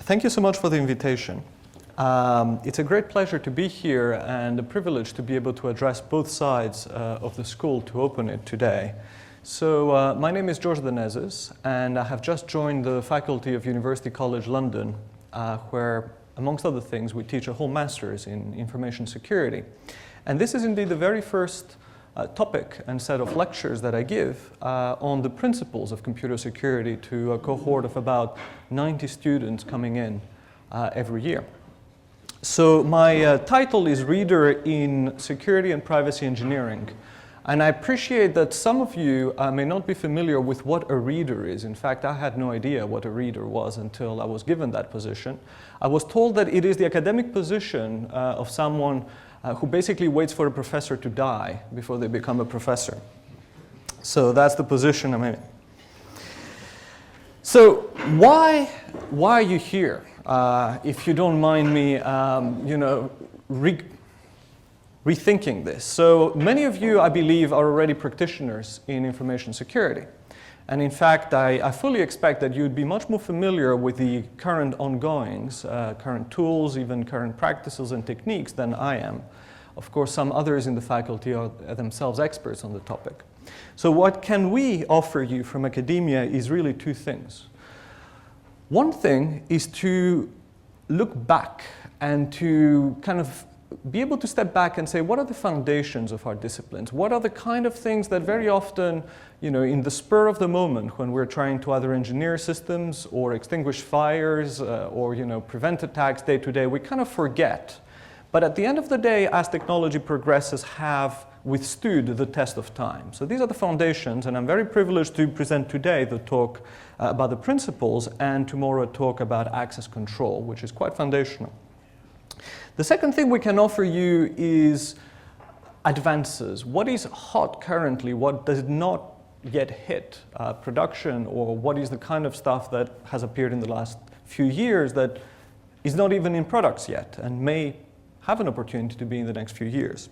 Thank you so much for the invitation. It's a great pleasure to be here and a privilege to be able to address both sides of the school to open it today. So my name is George Danezis, and I have just joined the faculty of University College London, where, amongst other things, we teach a whole master's in information security. And this is indeed the very first topic and set of lectures that I give on the principles of computer security to a cohort of about 90 students coming in every year. So my title is Reader in Security and Privacy Engineering. And I appreciate that some of you may not be familiar with what a reader is. In fact, I had no idea what a reader was until I was given that position. I was told that it is the academic position of someone who basically waits for a professor to die before they become a professor. So that's the position I'm in. So why are you here? If you don't mind me, rethinking this. So many of you, I believe, are already practitioners in information security. And in fact, I fully expect that you'd be much more familiar with the current ongoings, current tools, even current practices and techniques than I am. Of course, some others in the faculty are themselves experts on the topic. So what can we offer you from academia is really two things. One thing is to look back and to kind of be able to step back and say, what are the foundations of our disciplines? What are the kind of things that very often, in the spur of the moment when we're trying to either engineer systems or extinguish fires or, prevent attacks day to day, we kind of forget. But at the end of the day, as technology progresses, have withstood the test of time. So these are the foundations, and I'm very privileged to present today the talk about the principles, and tomorrow a talk about access control, which is quite foundational. The second thing we can offer you is advances. What is hot currently? What does not yet hit production? Or what is the kind of stuff that has appeared in the last few years that is not even in products yet and may have an opportunity to be in the next few years?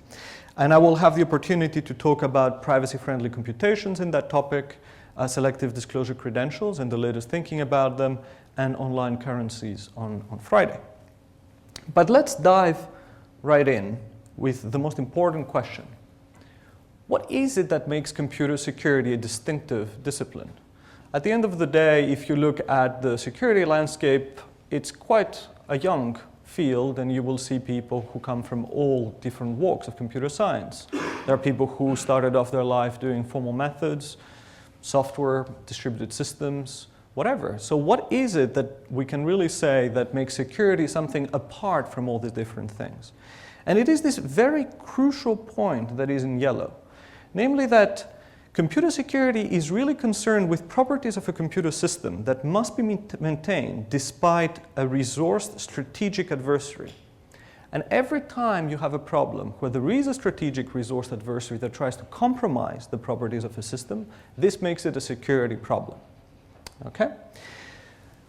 And I will have the opportunity to talk about privacy-friendly computations in that topic, selective disclosure credentials and the latest thinking about them, and online currencies on Friday. But let's dive right in with the most important question. What is it that makes computer security a distinctive discipline? At the end of the day, if you look at the security landscape, it's quite a young field, and you will see people who come from all different walks of computer science. There are people who started off their life doing formal methods, software, distributed systems, whatever. So what is it that we can really say that makes security something apart from all these different things? And it is this very crucial point that is in yellow, namely that computer security is really concerned with properties of a computer system that must be maintained despite a resourced strategic adversary. And every time you have a problem where there is a strategic resourced adversary that tries to compromise the properties of a system, this makes it a security problem. Okay?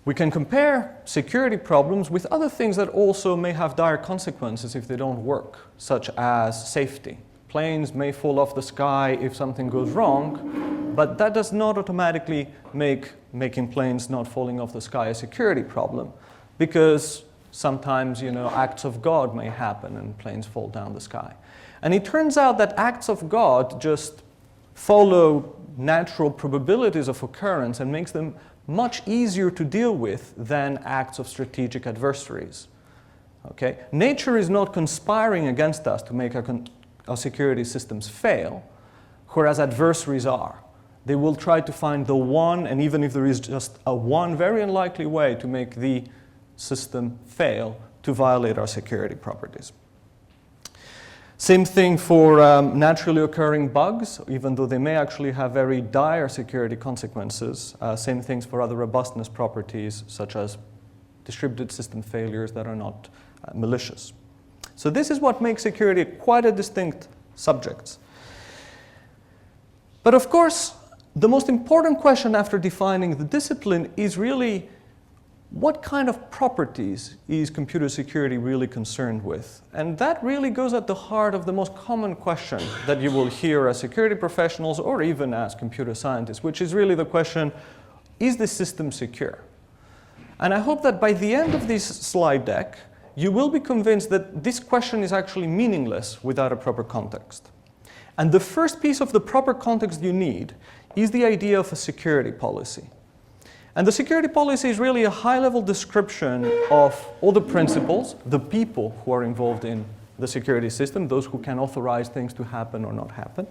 We can compare security problems with other things that also may have dire consequences if they don't work, such as safety. Planes may fall off the sky if something goes wrong, but that does not automatically make making planes not falling off the sky a security problem, because sometimes, acts of God may happen and planes fall down the sky. And it turns out that acts of God just follow natural probabilities of occurrence and makes them much easier to deal with than acts of strategic adversaries. Okay? Nature is not conspiring against us to make our security systems fail, whereas adversaries are. They will try to find the one, and even if there is just a one very unlikely way to make the system fail, to violate our security properties. Same thing for naturally occurring bugs, even though they may actually have very dire security consequences. Same things for other robustness properties, such as distributed system failures that are not malicious. So this is what makes security quite a distinct subject. But of course, the most important question after defining the discipline is really, what kind of properties is computer security really concerned with? And that really goes at the heart of the most common question that you will hear as security professionals or even as computer scientists, which is really the question, is this system secure? And I hope that by the end of this slide deck, you will be convinced that this question is actually meaningless without a proper context. And the first piece of the proper context you need is the idea of a security policy. And the security policy is really a high-level description of all the principles, the people who are involved in the security system, those who can authorize things to happen or not happen,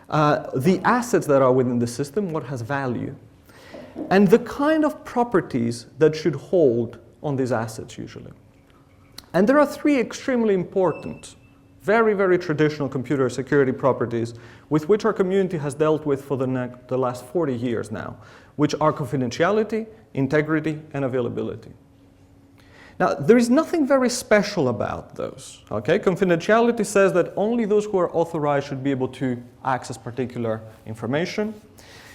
the assets that are within the system, what has value, and the kind of properties that should hold on these assets usually. And there are three extremely important, very, very traditional computer security properties with which our community has dealt with for the last 40 years now, which are confidentiality, integrity, and availability. Now, there is nothing very special about those. Okay? Confidentiality says that only those who are authorized should be able to access particular information.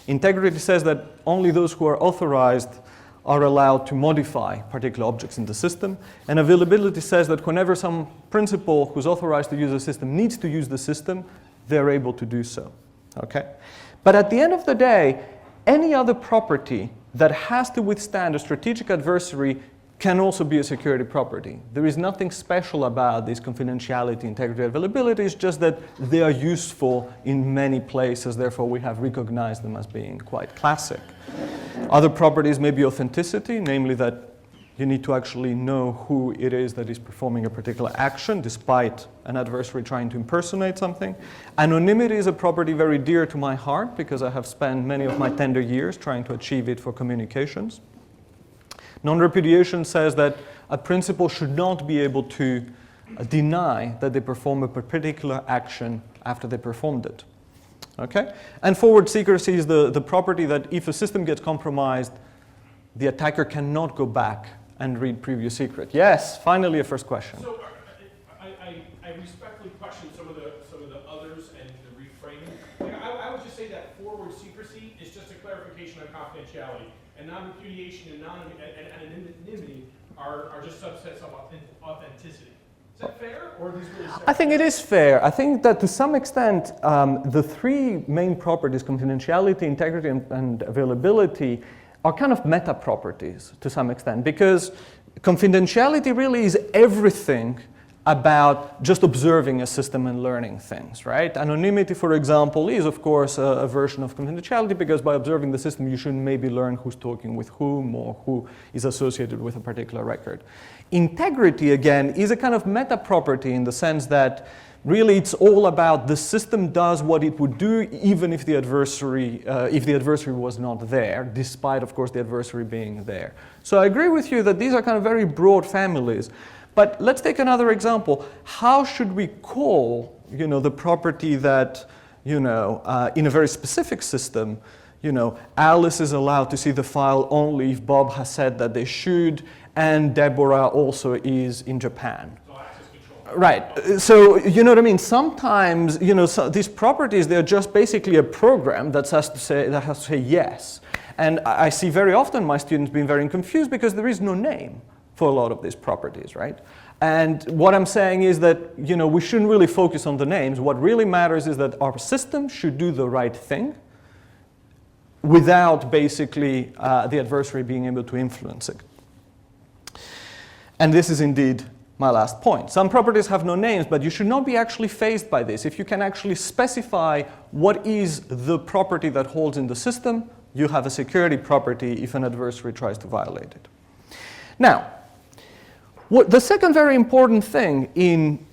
Integrity says that only those who are authorized are allowed to modify particular objects in the system. And availability says that whenever some principal who's authorized to use the system needs to use the system, they're able to do so. Okay? But at the end of the day, any other property that has to withstand a strategic adversary can also be a security property. There is nothing special about this confidentiality, integrity, availability. It's just that they are useful in many places. Therefore, we have recognized them as being quite classic. Other properties may be authenticity, namely that you need to actually know who it is that is performing a particular action, despite an adversary trying to impersonate something. Anonymity is a property very dear to my heart because I have spent many of my tender years trying to achieve it for communications. Non-repudiation says that a principal should not be able to deny that they perform a particular action after they performed it. Okay? And forward secrecy is the property that if a system gets compromised, the attacker cannot go back and read previous secret. Yes, finally a first question. So I respectfully question some of the others and the reframing. Like, I would just say that forward secrecy is just a clarification on confidentiality. And non-repudiation and anonymity are just subsets of authenticity. Is that fair, or are these really separate? I think it is fair. I think that to some extent, the three main properties, confidentiality, integrity, and availability, are kind of meta properties to some extent, because confidentiality really is everything about just observing a system and learning things, right? Anonymity, for example, is of course a version of confidentiality because by observing the system you should maybe learn who's talking with whom or who is associated with a particular record. Integrity, again, is a kind of meta property in the sense that really it's all about the system does what it would do even if the adversary was not there, despite of course the adversary being there. So I agree with you that these are kind of very broad families. But let's take another example. How should we call, the property that, in a very specific system, Alice is allowed to see the file only if Bob has said that they should, and Deborah also is in Japan. So access control. Right. So, you know what I mean? Sometimes, these properties, they're just basically a program that has to say yes. And I see very often my students being very confused because there is no name for a lot of these properties, right? And what I'm saying is that, we shouldn't really focus on the names. What really matters is that our system should do the right thing without basically the adversary being able to influence it. And this is indeed my last point. Some properties have no names, but you should not be actually fazed by this. If you can actually specify what is the property that holds in the system, you have a security property if an adversary tries to violate it. Now, the second very important thing in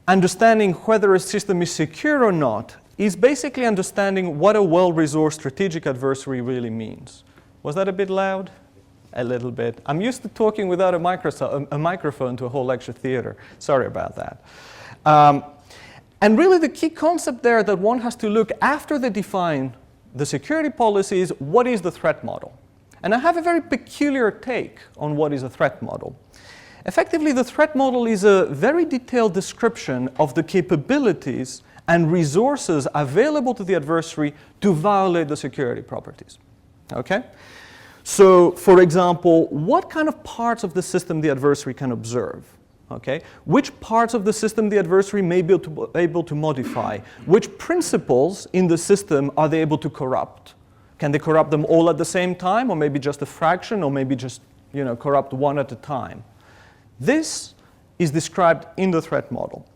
understanding whether a system is secure or not is basically understanding what a well-resourced strategic adversary really means. Was that a bit loud? A little bit. I'm used to talking without a microphone to a whole lecture theater. Sorry about that. And really the key concept there that one has to look after they define the security policy is what is the threat model? And I have a very peculiar take on what is a threat model. Effectively, the threat model is a very detailed description of the capabilities and resources available to the adversary to violate the security properties. Okay? So, for example, what kind of parts of the system the adversary can observe? Okay? Which parts of the system the adversary may be able to modify? Which principles in the system are they able to corrupt? Can they corrupt them all at the same time, or maybe just a fraction, or maybe just corrupt one at a time? This is described in the threat model.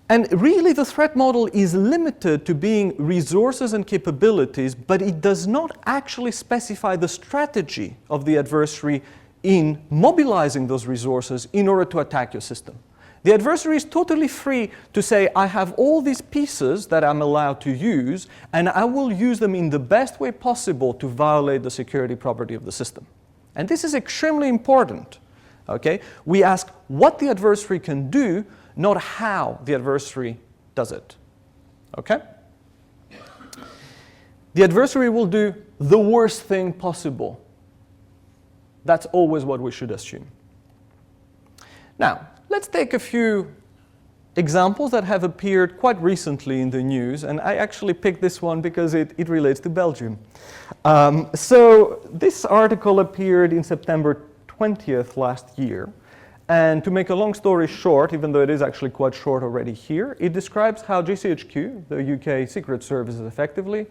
And really, the threat model is limited to being resources and capabilities, but it does not actually specify the strategy of the adversary in mobilizing those resources in order to attack your system. The adversary is totally free to say, I have all these pieces that I'm allowed to use, and I will use them in the best way possible to violate the security property of the system. And this is extremely important. Okay? We ask what the adversary can do, not how the adversary does it. Okay? The adversary will do the worst thing possible. That's always what we should assume. Now, let's take a few examples that have appeared quite recently in the news, and I actually picked this one because it relates to Belgium. So this article appeared in September 20th last year. And to make a long story short, even though it is actually quite short already here, it describes how GCHQ, the UK Secret Service, effectively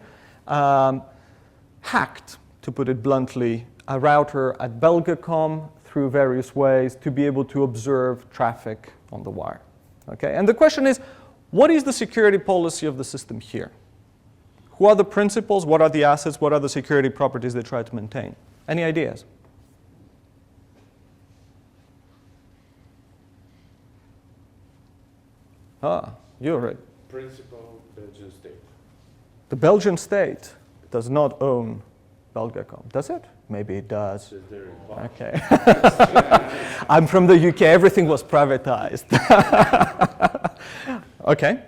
hacked, to put it bluntly, a router at Belgacom through various ways to be able to observe traffic on the wire. Okay? And the question is, what is the security policy of the system here? Who are the principals? What are the assets? What are the security properties they try to maintain? Any ideas? You're right. Principal Belgian state. The Belgian state does not own Belgacom, does it? Maybe it does. Says they're involved. Okay. I'm from the UK. Everything was privatized. Okay.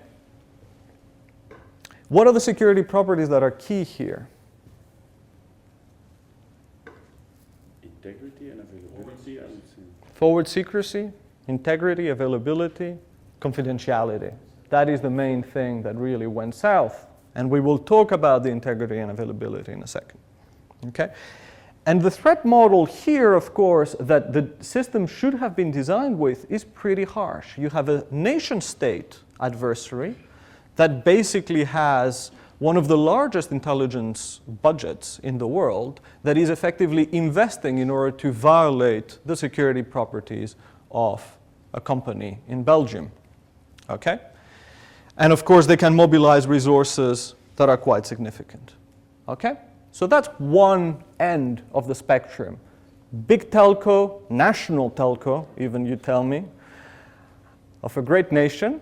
What are the security properties that are key here? Integrity and availability, I would say. Forward secrecy, integrity, availability, confidentiality. That is the main thing that really went south. And we will talk about the integrity and availability in a second. Okay? And the threat model here, of course, that the system should have been designed with is pretty harsh. You have a nation-state adversary that basically has one of the largest intelligence budgets in the world that is effectively investing in order to violate the security properties of a company in Belgium. Okay? And of course, they can mobilize resources that are quite significant. Okay? So that's one end of the spectrum. Big telco, national telco, even you tell me, of a great nation,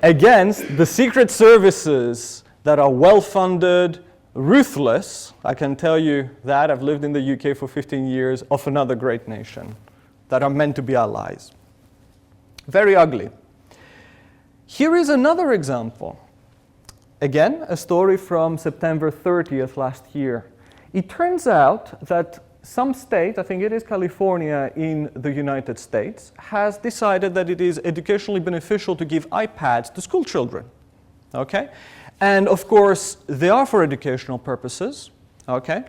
against the secret services that are well-funded, ruthless, I can tell you that, I've lived in the UK for 15 years, of another great nation, that are meant to be allies. Very ugly. Here is another example. Again, a story from September 30th last year. It turns out that some state, I think it is California in the United States, has decided that it is educationally beneficial to give iPads to school children. Okay? And of course, they are for educational purposes. Okay?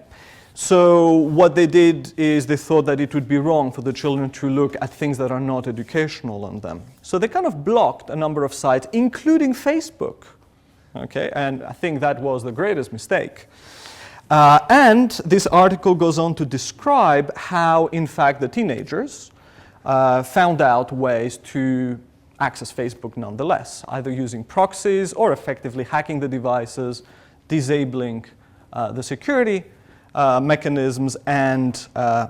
So what they did is they thought that it would be wrong for the children to look at things that are not educational on them. So they kind of blocked a number of sites, including Facebook. Okay? And I think that was the greatest mistake. And this article goes on to describe how, in fact, the teenagers found out ways to access Facebook nonetheless, either using proxies or effectively hacking the devices, disabling the security mechanisms, and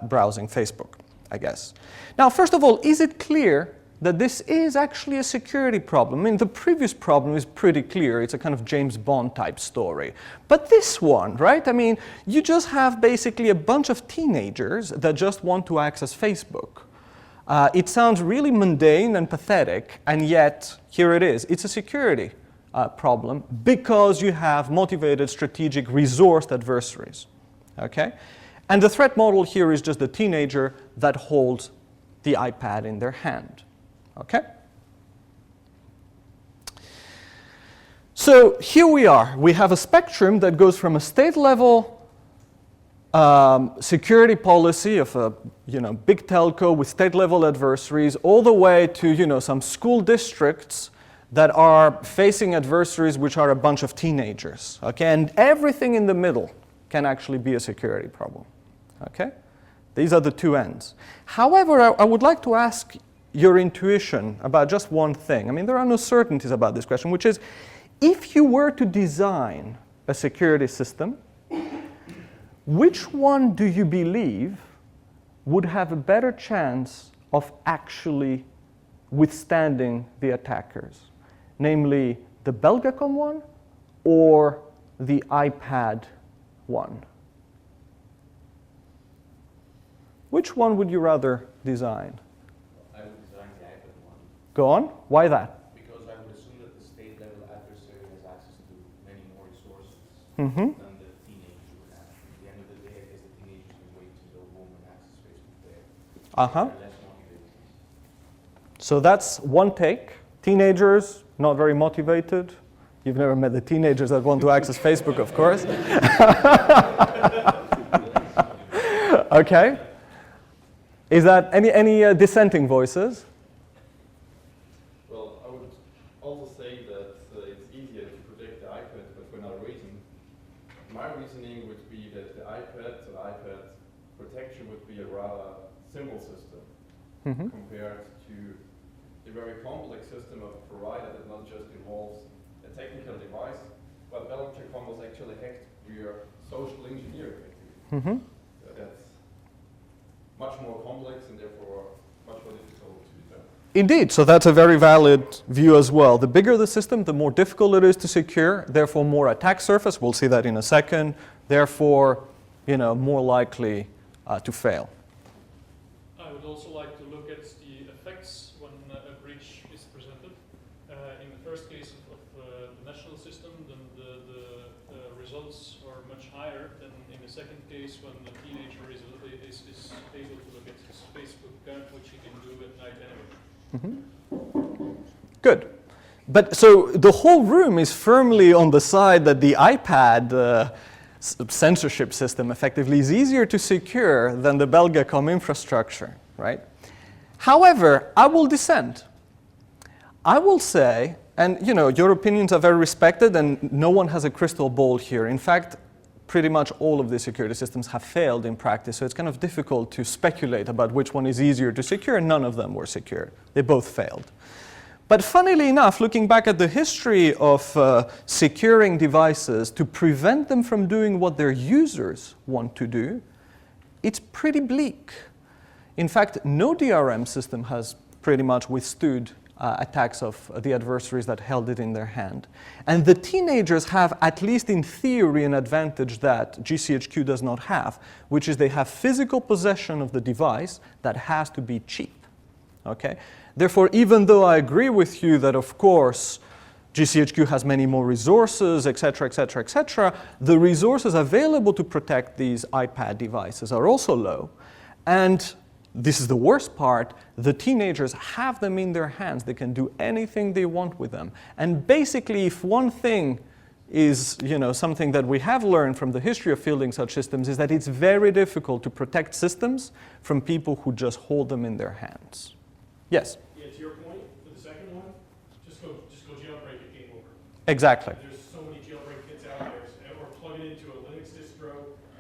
browsing Facebook, I guess. Now, first of all, is it clear that this is actually a security problem? I mean, the previous problem is pretty clear. It's a kind of James Bond type story. But this one, right? I mean, you just have basically a bunch of teenagers that just want to access Facebook. It sounds really mundane and pathetic, and yet here it is. It's a security problem because you have motivated, strategic, resourced adversaries. Okay? And the threat model here is just the teenager that holds the iPad in their hand. Okay? So here we are. We have a spectrum that goes from a state-level security policy of a big telco with state-level adversaries all the way to some school districts that are facing adversaries which are a bunch of teenagers, okay? And everything in the middle can actually be a security problem, okay? These are the two ends. However, I would like to ask your intuition about just one thing. I mean, there are no certainties about this question, which is, if you were to design a security system, which one do you believe would have a better chance of actually withstanding the attackers? Namely, the Belgacom one or the iPad one? Which one would you rather design? I would design the iPad one. Go on. Why that? Because I would assume that the state-level adversary has access to many more resources Mm-hmm. than the teenager would have. At the end of the day, I guess the teenagers can wait to go home and access Facebook there. Uh-huh. They're less motivated. So that's one take. Teenagers, not very motivated. You've never met the teenagers that want to access Facebook, of course. Okay. Is that any dissenting voices? Well, I would also say that it's easier to protect the iPad, but for another reason. My reasoning would be that the iPad protection would be a rather simple system compared to the very complex system of a provider that not just involves a technical device, but Belgacom was actually hacked via social engineering activity. So that's much more complex and therefore much more difficult to defend. Indeed, so that's a very valid view as well. The bigger the system, the more difficult it is to secure, therefore more attack surface. We'll see that in a second. Therefore, more likely to fail. I would also like to look at the effects when a breach is presented. In the first case of the national system, then the results are much higher than in the second case when the teenager is able to look at his Facebook account, which he can do at night anyway. Good. But so the whole room is firmly on the side that the iPad censorship system effectively is easier to secure than the Belgacom infrastructure, right? However, I will dissent. I will say, and your opinions are very respected and no one has a crystal ball here. In fact, pretty much all of the security systems have failed in practice, so it's kind of difficult to speculate about which one is easier to secure. None of them were secure. They both failed. But funnily enough, looking back at the history of securing devices to prevent them from doing what their users want to do, it's pretty bleak. In fact, no DRM system has pretty much withstood attacks of the adversaries that held it in their hand. And the teenagers have, at least in theory, an advantage that GCHQ does not have, which is they have physical possession of the device that has to be cheap. Okay? Therefore, even though I agree with you that, of course, GCHQ has many more resources, etc., etc., etc., the resources available to protect these iPad devices are also low. And this is the worst part, the teenagers have them in their hands. They can do anything they want with them. And basically, if one thing is something that we have learned from the history of fielding such systems is that it's very difficult to protect systems from people who just hold them in their hands. Yes? Yeah, to your point, for the second one, just go jailbreak it, game over. Exactly. There's so many jailbreak kits out there, or plug it into a Linux distro,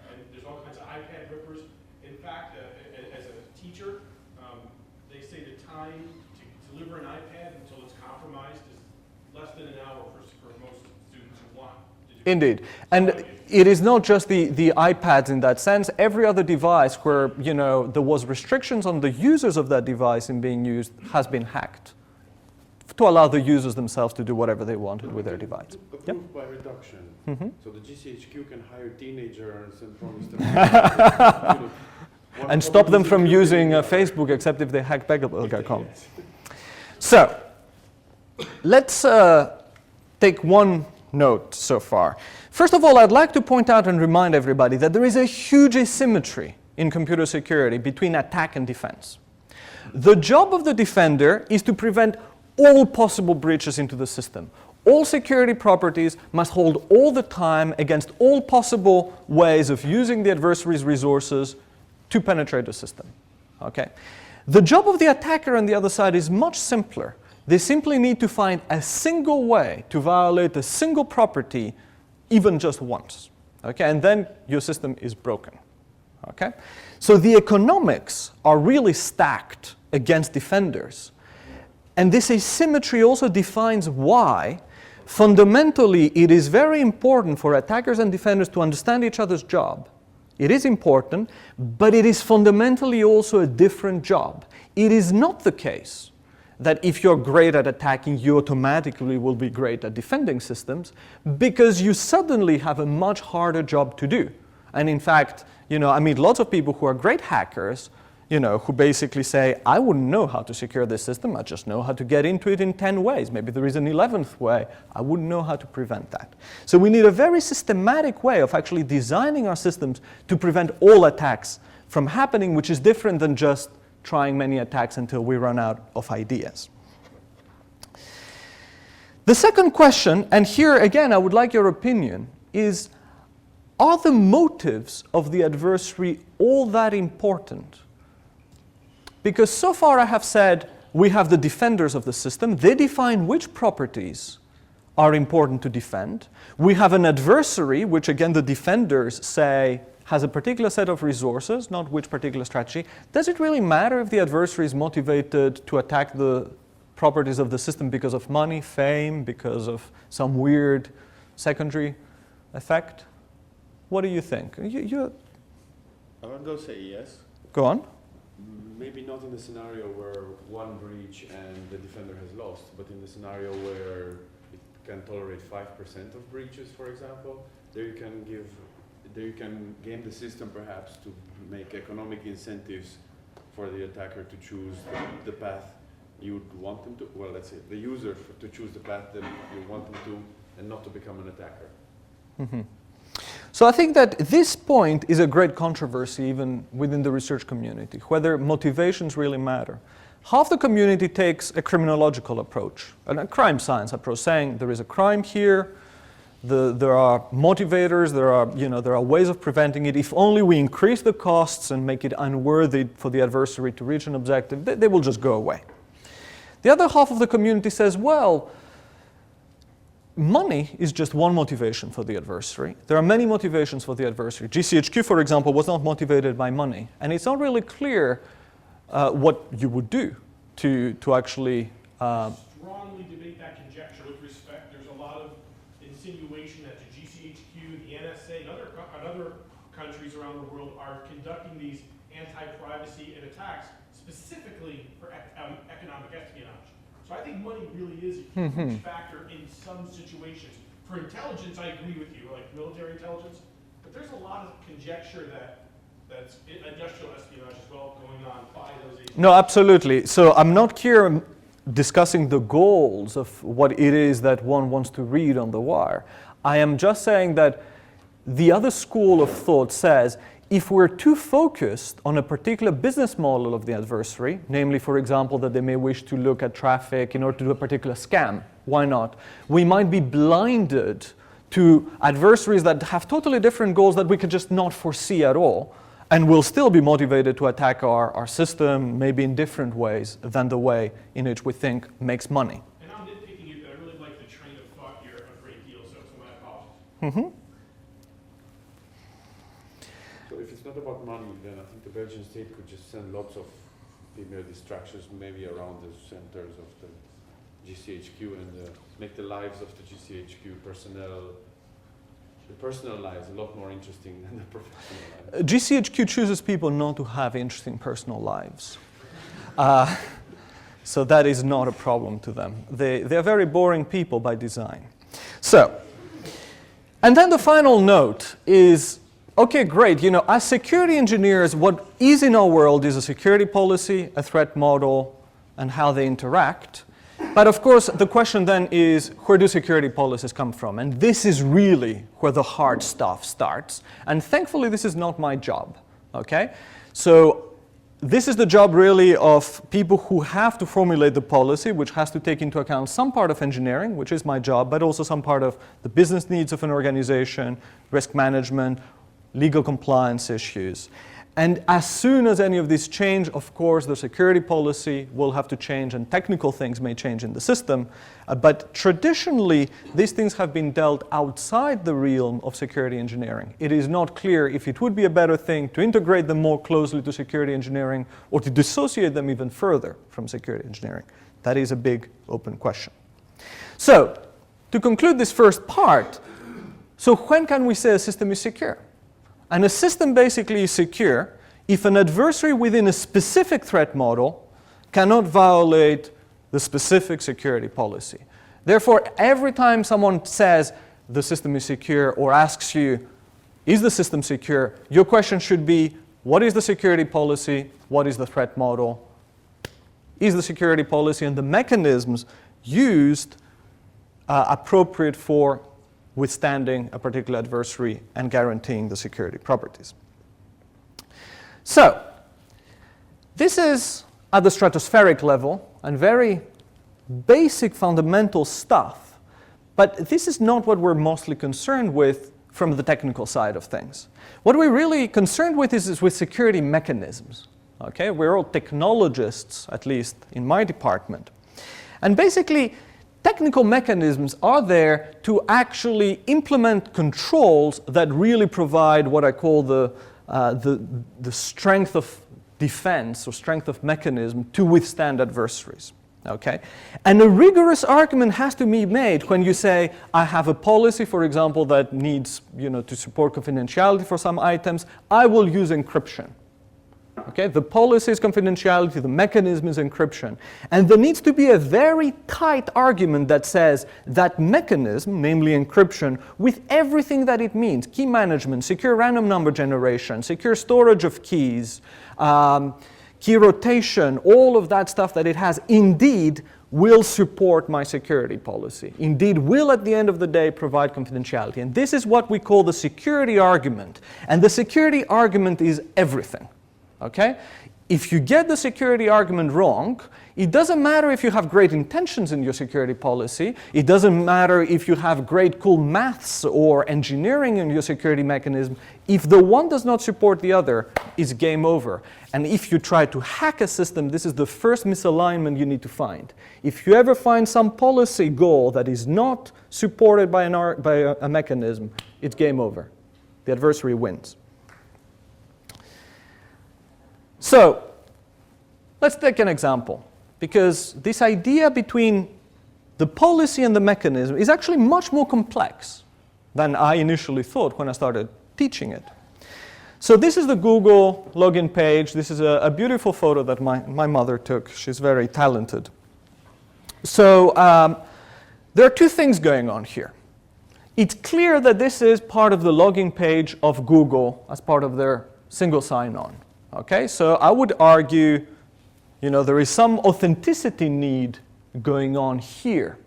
and there's all kinds of iPad rippers. In fact, as a teacher, they say the time to deliver an iPad until it's compromised is less than an hour for most students who want to do it. Indeed. And it is not just the iPads in that sense. Every other device where there was restrictions on the users of that device in being used has been hacked to allow the users themselves to do whatever they wanted with their device. Approved by reduction. So the GCHQ can hire teenagers and promise them And stop them from using Facebook except if they hack Belgacom. So, let's take one note so far. First of all, I'd like to point out and remind everybody that there is a huge asymmetry in computer security between attack and defense. The job of the defender is to prevent all possible breaches into the system. All security properties must hold all the time against all possible ways of using the adversary's resources to penetrate the system. Okay? The job of the attacker on the other side is much simpler. They simply need to find a single way to violate a single property, even just once. Okay? And then your system is broken. Okay? So the economics are really stacked against defenders. And this asymmetry also defines why, fundamentally, it is very important for attackers and defenders to understand each other's job. It is important, but it is fundamentally also a different job. It is not the case that if you're great at attacking, you automatically will be great at defending systems, because you suddenly have a much harder job to do. And in fact, I meet lots of people who are great hackers, who basically say, I wouldn't know how to secure this system, I just know how to get into it in 10 ways. Maybe there is an 11th way, I wouldn't know how to prevent that. So we need a very systematic way of actually designing our systems to prevent all attacks from happening, which is different than just trying many attacks until we run out of ideas. The second question, and here again I would like your opinion, is, are the motives of the adversary all that important? Because so far I have said we have the defenders of the system. They define which properties are important to defend. We have an adversary, which again the defenders say has a particular set of resources, not which particular strategy. Does it really matter if the adversary is motivated to attack the properties of the system because of money, fame, because of some weird secondary effect? What do you think? I would go say yes. Go on. Maybe not in the scenario where one breach and the defender has lost, but in the scenario where it can tolerate 5% of breaches, for example, there you can game the system perhaps to make economic incentives for the attacker to choose the path you would want them to, well, let's say the user to choose the path that you want them to, and not to become an attacker. Mm-hmm. So I think that this point is a great controversy even within the research community, whether motivations really matter. Half the community takes a criminological approach, a crime science approach, saying there is a crime here, there are motivators, there are ways of preventing it. If only we increase the costs and make it unworthy for the adversary to reach an objective, they will just go away. The other half of the community says, well, money is just one motivation for the adversary. There are many motivations for the adversary. GCHQ, for example, was not motivated by money. And it's not really clear what you would do to actually... strongly debate that conjecture with respect. There's a lot of insinuation that the GCHQ, the NSA, and other countries around the world are conducting these anti-privacy and attacks specifically for economic espionage. So I think money really is a huge factor in some situations. For intelligence, I agree with you, like military intelligence, but there's a lot of conjecture that's industrial espionage as well going on by those agencies. No, absolutely. So I'm not here discussing the goals of what it is that one wants to read on the wire. I am just saying that the other school of thought says if we're too focused on a particular business model of the adversary, namely, for example, that they may wish to look at traffic in order to do a particular scam, why not? We might be blinded to adversaries that have totally different goals that we could just not foresee at all, and will still be motivated to attack our system, maybe in different ways than the way in which we think makes money. And I'm nitpicking you, but I really like the train of thought here a great deal, so my apologies. So if it's not about money, then I think the Belgian state could just send lots of female distractions maybe around the centers of the GCHQ and make the lives of the GCHQ personnel, the personal lives, a lot more interesting than the professional lives. GCHQ chooses people not to have interesting personal lives. So that is not a problem to them. They are very boring people by design. So, and then the final note is, okay, great. As security engineers, what is in our world is a security policy, a threat model, and how they interact. But of course, the question then is, where do security policies come from? And this is really where the hard stuff starts. And thankfully, this is not my job, okay? So this is the job really of people who have to formulate the policy, which has to take into account some part of engineering, which is my job, but also some part of the business needs of an organization, risk management, legal compliance issues. And as soon as any of these change, of course, the security policy will have to change and technical things may change in the system. But traditionally, these things have been dealt outside the realm of security engineering. It is not clear if it would be a better thing to integrate them more closely to security engineering or to dissociate them even further from security engineering. That is a big open question. So, to conclude this first part, so when can we say a system is secure? And a system basically is secure if an adversary within a specific threat model cannot violate the specific security policy. Therefore, every time someone says the system is secure or asks you, is the system secure, your question should be, what is the security policy? What is the threat model? Is the security policy and the mechanisms used appropriate for withstanding a particular adversary and guaranteeing the security properties? So, this is at the stratospheric level and very basic fundamental stuff, but this is not what we're mostly concerned with from the technical side of things. What we're really concerned with is with security mechanisms. Okay? We're all technologists, at least in my department. And basically, technical mechanisms are there to actually implement controls that really provide what I call the strength of defense or strength of mechanism to withstand adversaries. Okay? And a rigorous argument has to be made when you say, I have a policy, for example, that needs to support confidentiality for some items, I will use encryption. Okay? The policy is confidentiality, the mechanism is encryption. And there needs to be a very tight argument that says that mechanism, namely encryption, with everything that it means, key management, secure random number generation, secure storage of keys, key rotation, all of that stuff that it has, indeed will support my security policy. Indeed will, at the end of the day, provide confidentiality. And this is what we call the security argument. And the security argument is everything. Okay? If you get the security argument wrong, it doesn't matter if you have great intentions in your security policy. It doesn't matter if you have great cool maths or engineering in your security mechanism. If the one does not support the other, it's game over. And if you try to hack a system, this is the first misalignment you need to find. If you ever find some policy goal that is not supported by a mechanism, it's game over. The adversary wins. So, let's take an example, because this idea between the policy and the mechanism is actually much more complex than I initially thought when I started teaching it. So this is the Google login page. This is a beautiful photo that my mother took. She's very talented. So there are two things going on here. It's clear that this is part of the login page of Google as part of their single sign-on. Okay, so I would argue, there is some authenticity need going on here.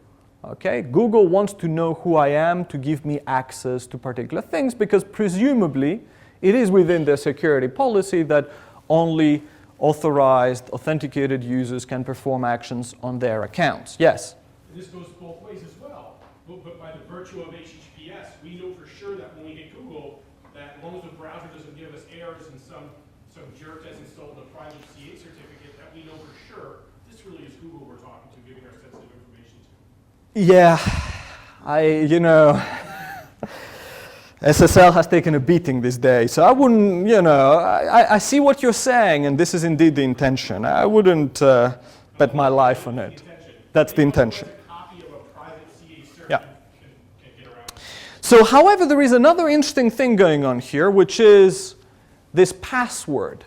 Okay, Google wants to know who I am to give me access to particular things because presumably it is within their security policy that only authorized, authenticated users can perform actions on their accounts. Yes? This goes both ways as well. But by the virtue of HTTPS, we know for sure that when we hit Google, that as long as the browser doesn't give us errors and some jerk has installed a private CA certificate, that we know for sure this really is Google we're talking to, giving our sensitive information to. Yeah, SSL has taken a beating this day, so I wouldn't, I see what you're saying, and this is indeed the intention. I wouldn't bet my life on it. That's the intention. Yeah. So, however, there is another interesting thing going on here, which is this password.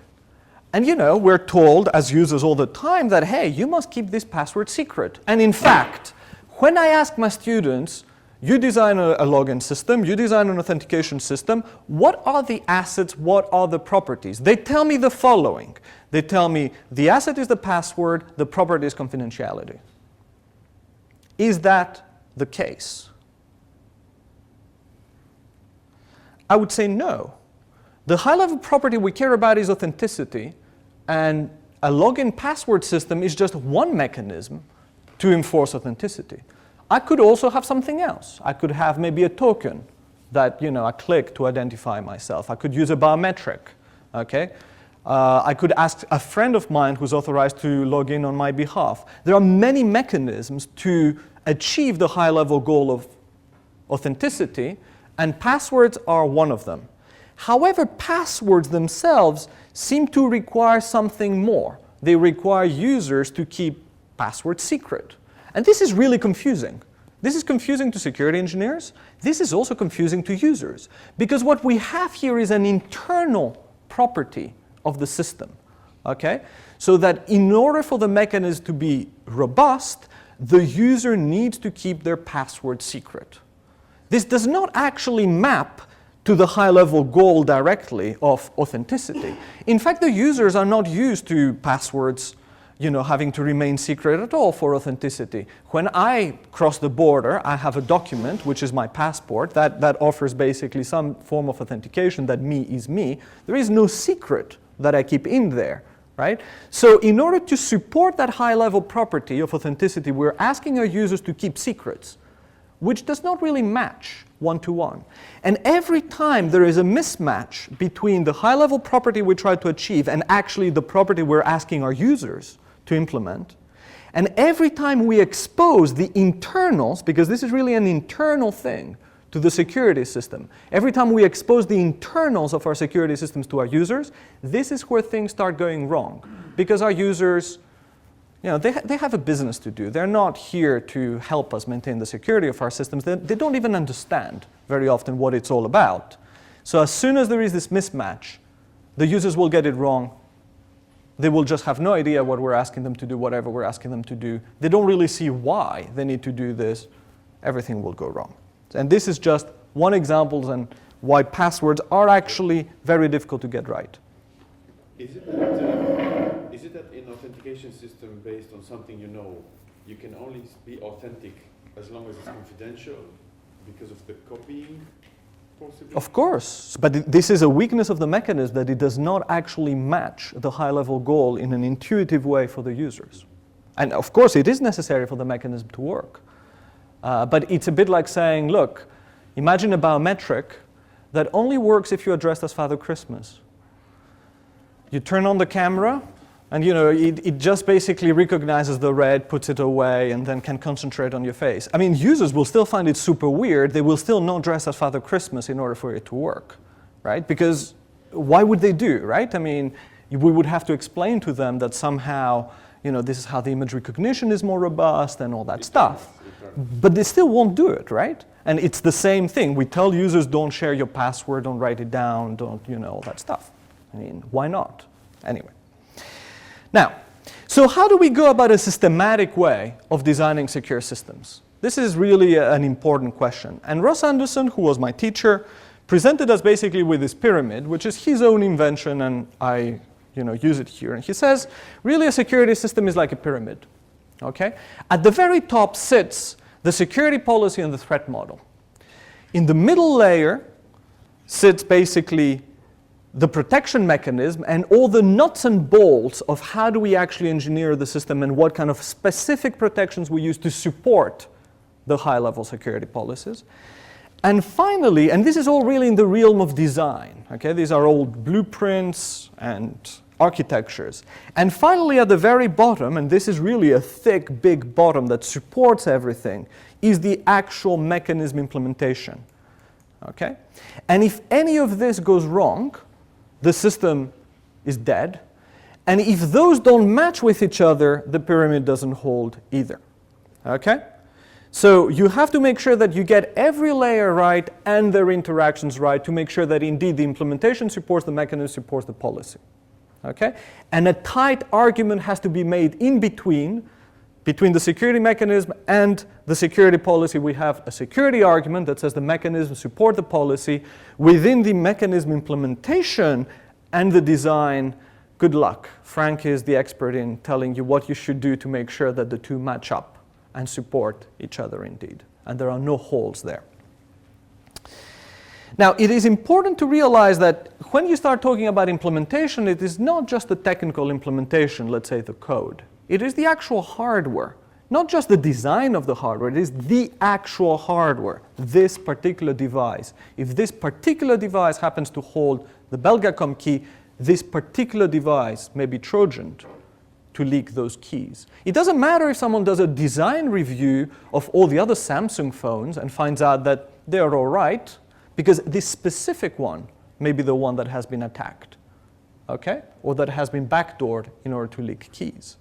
And we're told as users all the time that, hey, you must keep this password secret. And in fact, when I ask my students, you design a login system, you design an authentication system, what are the assets, what are the properties? They tell me the following. They tell me the asset is the password, the property is confidentiality. Is that the case? I would say no. The high-level property we care about is authenticity, and a login password system is just one mechanism to enforce authenticity. I could also have something else. I could have maybe a token that I click to identify myself. I could use a biometric. Okay? I could ask a friend of mine who's authorized to log in on my behalf. There are many mechanisms to achieve the high-level goal of authenticity, and passwords are one of them. However, passwords themselves seem to require something more. They require users to keep passwords secret. And this is really confusing. This is confusing to security engineers. This is also confusing to users. Because what we have here is an internal property of the system. Okay? So that in order for the mechanism to be robust, the user needs to keep their password secret. This does not actually map to the high-level goal directly of authenticity. In fact, the users are not used to passwords, having to remain secret at all for authenticity. When I cross the border, I have a document, which is my passport, that offers basically some form of authentication that me is me. There is no secret that I keep in there, right? So in order to support that high-level property of authenticity, we're asking our users to keep secrets, which does not really match one-to-one. And every time there is a mismatch between the high-level property we try to achieve and actually the property we're asking our users to implement, and every time we expose the internals, because this is really an internal thing to the security system, every time we expose the internals of our security systems to our users, this is where things start going wrong. Because our users, they have a business to do. They're not here to help us maintain the security of our systems. They don't even understand very often what it's all about. So as soon as there is this mismatch, the users will get it wrong. They will just have no idea what we're asking them to do, whatever we're asking them to do. They don't really see why they need to do this. Everything will go wrong. And this is just one example and why passwords are actually very difficult to get right. Is it that in authentication system based on something you can only be authentic as long as it's confidential because of the copying possibility? Of course, but this is a weakness of the mechanism, that it does not actually match the high-level goal in an intuitive way for the users. And of course, it is necessary for the mechanism to work. But it's a bit like saying, look, imagine a biometric that only works if you're dressed as Father Christmas. You turn on the camera, and it just basically recognizes the red, puts it away, and then can concentrate on your face. I mean, users will still find it super weird. They will still not dress as Father Christmas in order for it to work, right? Because why would they do, right? I mean, we would have to explain to them that somehow, this is how the image recognition is more robust and all that stuff. But they still won't do it, right? And it's the same thing. We tell users, don't share your password, don't write it down, don't, all that stuff. I mean, why not? Anyway. Now, so how do we go about a systematic way of designing secure systems? This is really an important question. And Ross Anderson, who was my teacher, presented us basically with this pyramid, which is his own invention, and I use it here. And he says, really a security system is like a pyramid. Okay? At the very top sits the security policy and the threat model. In the middle layer sits basically the protection mechanism and all the nuts and bolts of how do we actually engineer the system and what kind of specific protections we use to support the high-level security policies. And finally, and this is all really in the realm of design, okay? These are old blueprints and architectures. And finally, at the very bottom, and this is really a thick, big bottom that supports everything, is the actual mechanism implementation, okay? And if any of this goes wrong, the system is dead. And if those don't match with each other, the pyramid doesn't hold either. Okay? So you have to make sure that you get every layer right and their interactions right to make sure that indeed the implementation supports the mechanism, supports the policy. Okay? And a tight argument has to be made in between the security mechanism and the security policy. We have a security argument that says the mechanism support the policy. Within the mechanism implementation and the design, good luck. Frank is the expert in telling you what you should do to make sure that the two match up and support each other indeed. And there are no holes there. Now, it is important to realize that when you start talking about implementation, it is not just the technical implementation, let's say the code. It is the actual hardware, not just the design of the hardware, it is the actual hardware, this particular device. If this particular device happens to hold the Belgacom key, this particular device may be Trojaned to leak those keys. It doesn't matter if someone does a design review of all the other Samsung phones and finds out that they're all right, because this specific one may be the one that has been attacked, okay? Or that has been backdoored in order to leak keys.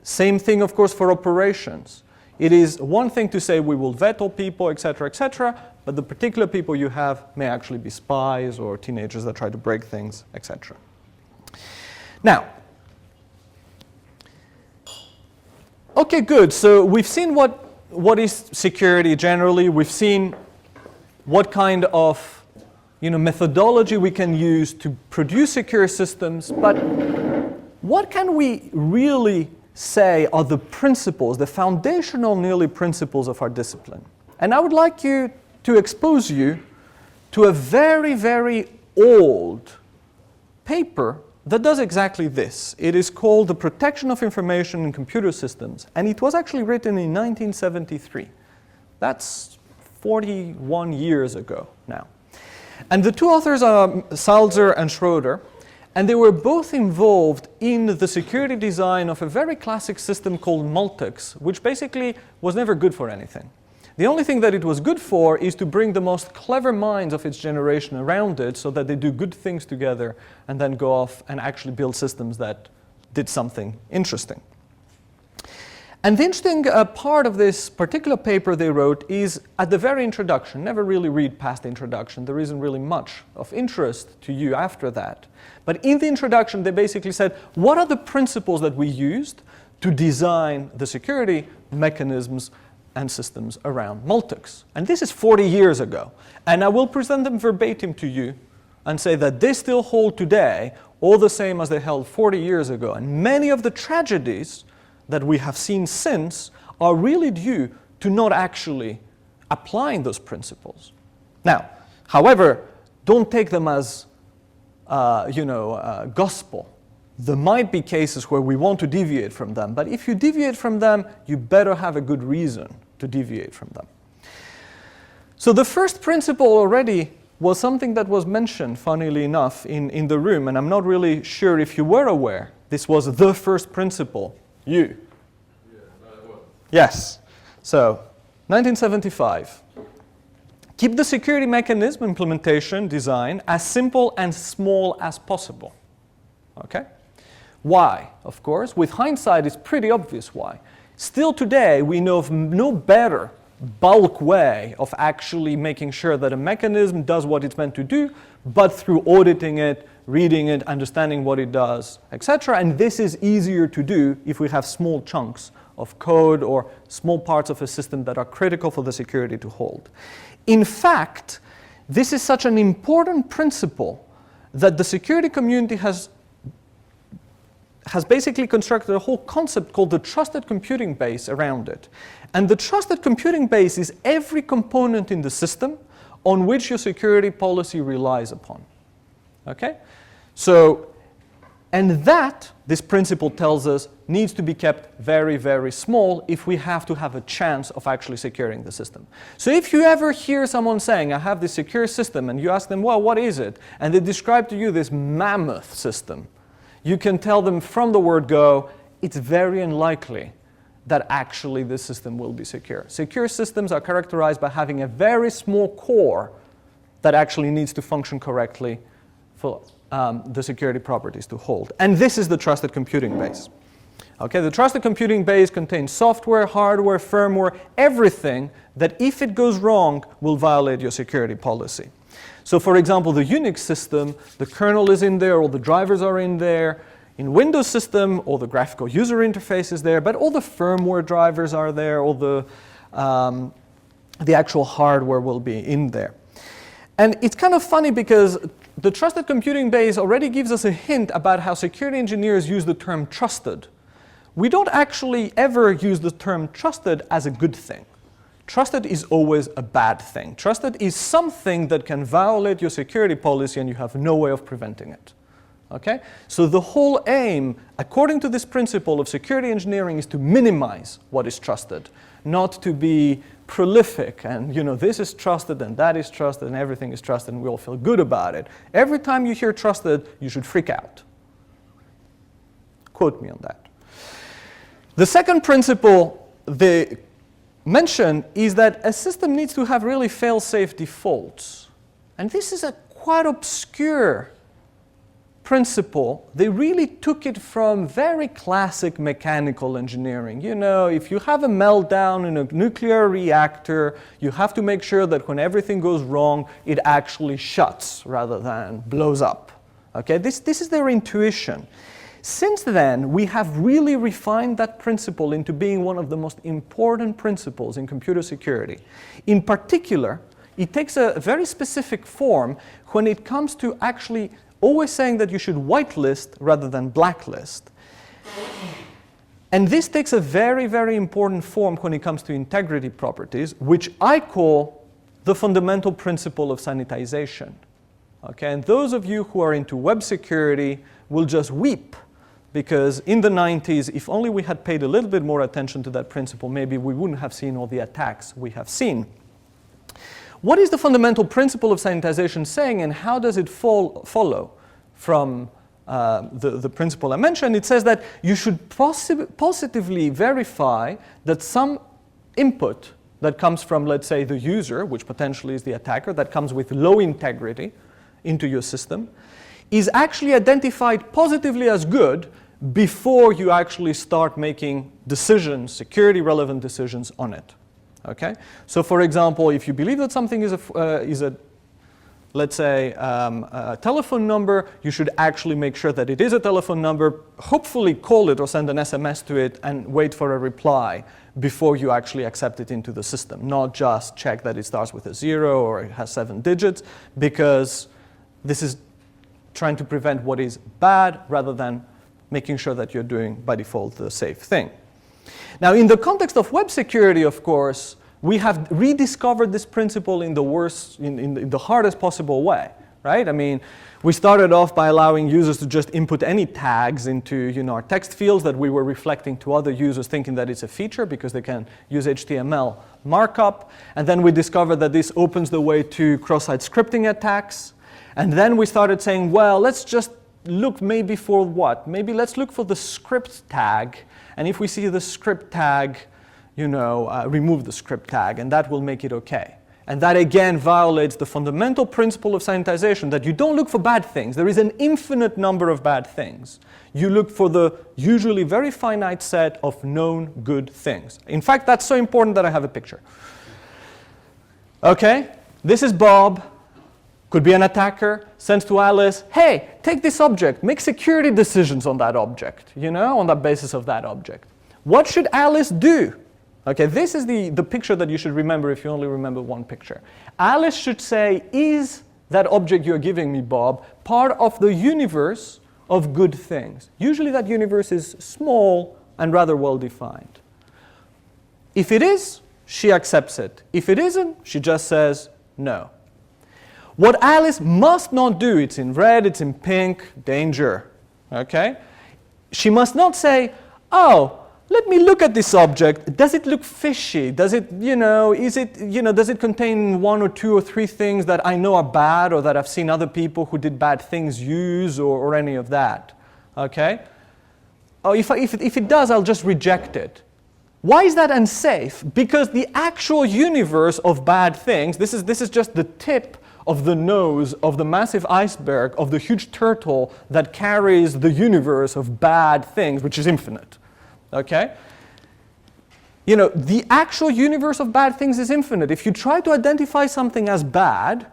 Same thing, of course, for operations. It is one thing to say we will vet all people, etc., but the particular people you have may actually be spies or teenagers that try to break things, etc. Now, okay, good. So we've seen what is security generally. We've seen what kind of methodology we can use to produce secure systems. But what can we really say are the principles, the foundational nearly principles of our discipline? And I would like to expose you to a very, very old paper that does exactly this. It is called The Protection of Information in Computer Systems, and it was actually written in 1973. That's 41 years ago now. And the two authors are Salzer and Schroeder, and they were both involved in the security design of a very classic system called Multics, which basically was never good for anything. The only thing that it was good for is to bring the most clever minds of its generation around it so that they do good things together and then go off and actually build systems that did something interesting. And the interesting part of this particular paper they wrote is at the very introduction. Never really read past the introduction. There isn't really much of interest to you after that. But in the introduction, they basically said, what are the principles that we used to design the security mechanisms and systems around Multics? And this is 40 years ago. And I will present them verbatim to you and say that they still hold today all the same as they held 40 years ago. And many of the tragedies that we have seen since are really due to not actually applying those principles. Now, however, don't take them as gospel. There might be cases where we want to deviate from them, but if you deviate from them, you better have a good reason to deviate from them. So the first principle already was something that was mentioned, funnily enough, in the room, and I'm not really sure if you were aware. This was the first principle. You? Yeah, no, it wasn't. Yes. So, 1975. Keep the security mechanism implementation design as simple and small as possible. Okay? Why? Of course, with hindsight, it's pretty obvious why. Still today, we know of no better bulk way of actually making sure that a mechanism does what it's meant to do, but through auditing it, reading it, understanding what it does, etc. And this is easier to do if we have small chunks of code or small parts of a system that are critical for the security to hold. In fact, this is such an important principle that the security community has basically constructed a whole concept called the trusted computing base around it. And the trusted computing base is every component in the system on which your security policy relies upon. Okay? So, and that, this principle tells us, needs to be kept very, very small if we have to have a chance of actually securing the system. So if you ever hear someone saying, I have this secure system, and you ask them, well, what is it? And they describe to you this mammoth system, you can tell them from the word go, it's very unlikely that actually this system will be secure. Secure systems are characterized by having a very small core that actually needs to function correctly for the security properties to hold. And this is the trusted computing base. Okay, the trusted computing base contains software, hardware, firmware, everything that if it goes wrong will violate your security policy. So for example, the Unix system, the kernel is in there, all the drivers are in there. In Windows system, all the graphical user interface is there, but all the firmware drivers are there, all the actual hardware will be in there. And it's kind of funny because the trusted computing base already gives us a hint about how security engineers use the term trusted. We don't actually ever use the term trusted as a good thing. Trusted is always a bad thing. Trusted is something that can violate your security policy and you have no way of preventing it. Okay? So the whole aim, according to this principle of security engineering, is to minimize what is trusted, not to be prolific, and this is trusted and that is trusted and everything is trusted and we all feel good about it. Every time you hear trusted, you should freak out. Quote me on that. The second principle they mention is that a system needs to have really fail-safe defaults. And this is a quite obscure principle. They really took it from very classic mechanical engineering. If you have a meltdown in a nuclear reactor, you have to make sure that when everything goes wrong, it actually shuts rather than blows up. Okay, this is their intuition. Since then, we have really refined that principle into being one of the most important principles in computer security. In particular, it takes a very specific form when it comes to actually always saying that you should whitelist rather than blacklist. And this takes a very, very important form when it comes to integrity properties, which I call the fundamental principle of sanitization. Okay, and those of you who are into web security will just weep, because in the 90s, if only we had paid a little bit more attention to that principle, maybe we wouldn't have seen all the attacks we have seen. What is the fundamental principle of sanitization saying, and how does it follow from the principle I mentioned? It says that you should positively verify that some input that comes from, let's say, the user, which potentially is the attacker, that comes with low integrity into your system, is actually identified positively as good before you actually start making decisions, security-relevant decisions on it. Okay? So, for example, if you believe that something is a let's say, a telephone number, you should actually make sure that it is a telephone number, hopefully call it or send an SMS to it and wait for a reply before you actually accept it into the system, not just check that it starts with a 0 or it has 7 digits, because this is trying to prevent what is bad rather than making sure that you're doing, by default, the safe thing. Now, in the context of web security, of course, we have rediscovered this principle in the hardest possible way, right? I mean, we started off by allowing users to just input any tags into our text fields that we were reflecting to other users, thinking that it's a feature because they can use HTML markup. And then we discovered that this opens the way to cross-site scripting attacks. And then we started saying, well, let's just look maybe for what? Maybe let's look for the script tag. And if we see the script tag, remove the script tag, and that will make it okay. And that again violates the fundamental principle of sanitization, that you don't look for bad things. There is an infinite number of bad things. You look for the usually very finite set of known good things. In fact, that's so important that I have a picture. Okay, this is Bob, could be an attacker, sends to Alice, hey, take this object, make security decisions on that object, on the basis of that object. What should Alice do? Okay, this is the picture that you should remember if you only remember one picture. Alice should say, is that object you're giving me, Bob, part of the universe of good things? Usually that universe is small and rather well defined. If it is, she accepts it. If it isn't, she just says no. What Alice must not do, it's in red, it's in pink, danger. Okay? She must not say, oh, let me look at this object. Does it look fishy? Does it, does it contain 1 or 2 or 3 things that I know are bad or that I've seen other people who did bad things use or any of that? Okay? Oh, if it does, I'll just reject it. Why is that unsafe? Because the actual universe of bad things, this is just the tip of the nose of the massive iceberg of the huge turtle that carries the universe of bad things, which is infinite. Okay? The actual universe of bad things is infinite. If you try to identify something as bad,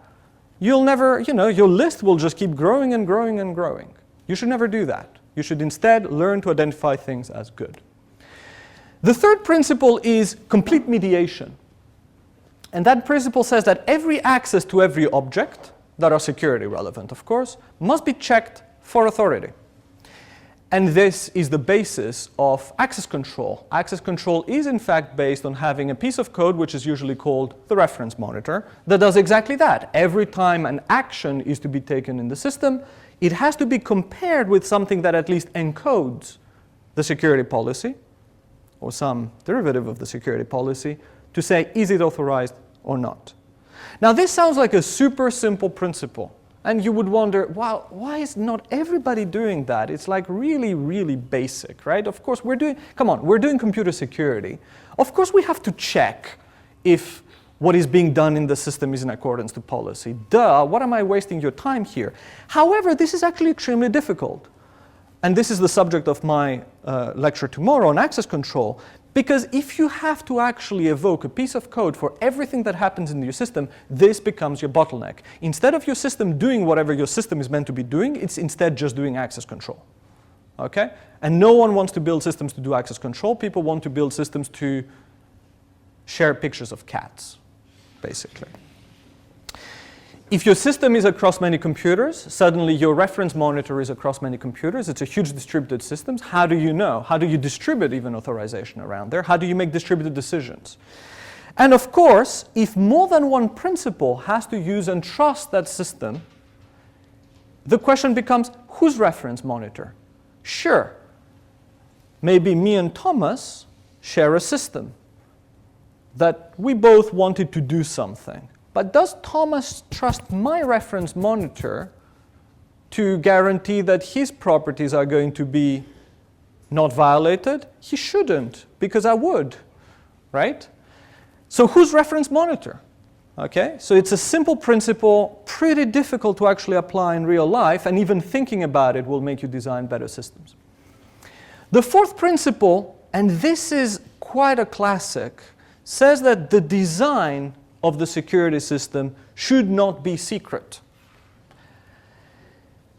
you'll never, your list will just keep growing and growing and growing. You should never do that. You should instead learn to identify things as good. The third principle is complete mediation. And that principle says that every access to every object, that are security relevant, of course, must be checked for authority. And this is the basis of access control. Access control is in fact based on having a piece of code, which is usually called the reference monitor, that does exactly that. Every time an action is to be taken in the system, it has to be compared with something that at least encodes the security policy, or some derivative of the security policy, to say, is it authorized or not? Now, this sounds like a super simple principle. And you would wonder, well, why is not everybody doing that? It's like really, really basic, right? Of course, we're doing computer security. Of course, we have to check if what is being done in the system is in accordance to policy. Duh, what am I wasting your time here? However, this is actually extremely difficult. And this is the subject of my lecture tomorrow on access control. Because if you have to actually evoke a piece of code for everything that happens in your system, this becomes your bottleneck. Instead of your system doing whatever your system is meant to be doing, it's instead just doing access control. Okay? And no one wants to build systems to do access control. People want to build systems to share pictures of cats, basically. If your system is across many computers, suddenly your reference monitor is across many computers. It's a huge distributed system. How do you know? How do you distribute even authorization around there? How do you make distributed decisions? And of course, if more than one principal has to use and trust that system, the question becomes, whose reference monitor? Sure, maybe me and Thomas share a system that we both wanted to do something. But does Thomas trust my reference monitor to guarantee that his properties are going to be not violated? He shouldn't, because I would, right? So whose reference monitor? Okay, so it's a simple principle, pretty difficult to actually apply in real life, and even thinking about it will make you design better systems. The fourth principle, and this is quite a classic, says that the design of the security system should not be secret.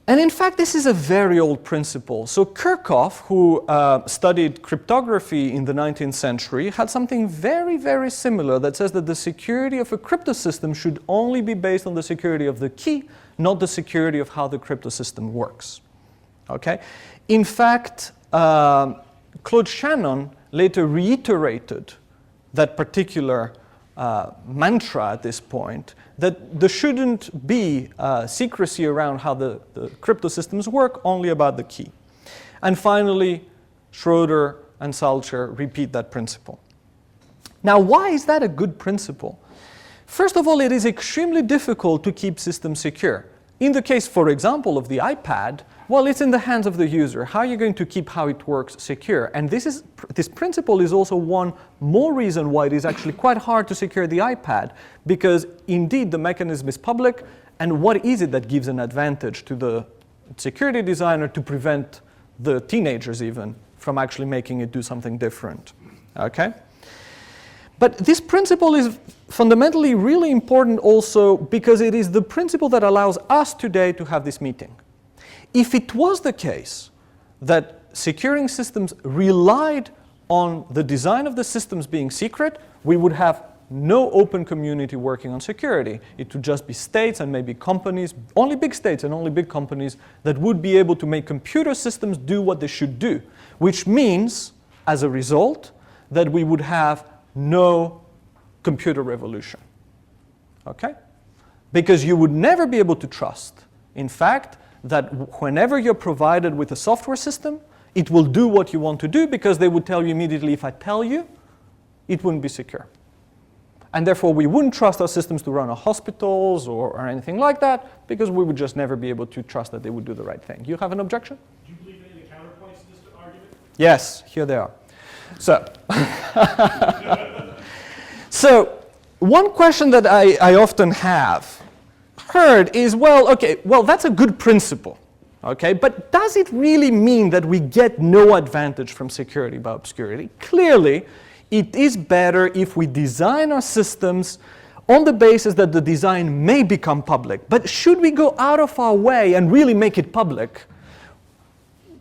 And in fact, this is a very old principle. So Kirchhoff, who studied cryptography in the 19th century, had something very, very similar that says that the security of a crypto system should only be based on the security of the key, not the security of how the crypto system works. Okay? In fact, Claude Shannon later reiterated that particular mantra at this point, that there shouldn't be secrecy around how the crypto systems work, only about the key. And finally, Schroeder and Salcher repeat that principle. Now, why is that a good principle? First of all, it is extremely difficult to keep systems secure. In the case, for example, of the iPad, well, it's in the hands of the user. How are you going to keep how it works secure? And this principle is also one more reason why it is actually quite hard to secure the iPad, because indeed the mechanism is public, and what is it that gives an advantage to the security designer to prevent the teenagers even from actually making it do something different? Okay? But this principle is fundamentally really important also because it is the principle that allows us today to have this meeting. If it was the case that securing systems relied on the design of the systems being secret, we would have no open community working on security. It would just be states and maybe companies, only big states and only big companies that would be able to make computer systems do what they should do, which means, as a result, that we would have no computer revolution. Okay? Because you would never be able to trust, in fact, that whenever you're provided with a software system, it will do what you want to do, because they would tell you immediately, if I tell you, it wouldn't be secure. And therefore, we wouldn't trust our systems to run our hospitals or anything like that, because we would just never be able to trust that they would do the right thing. You have an objection? Do you believe in any counterpoints to this argument? Yes, here they are. So, so one question that I often have heard is, well, that's a good principle, okay, but does it really mean that we get no advantage from security by obscurity? Clearly, it is better if we design our systems on the basis that the design may become public. But should we go out of our way and really make it public,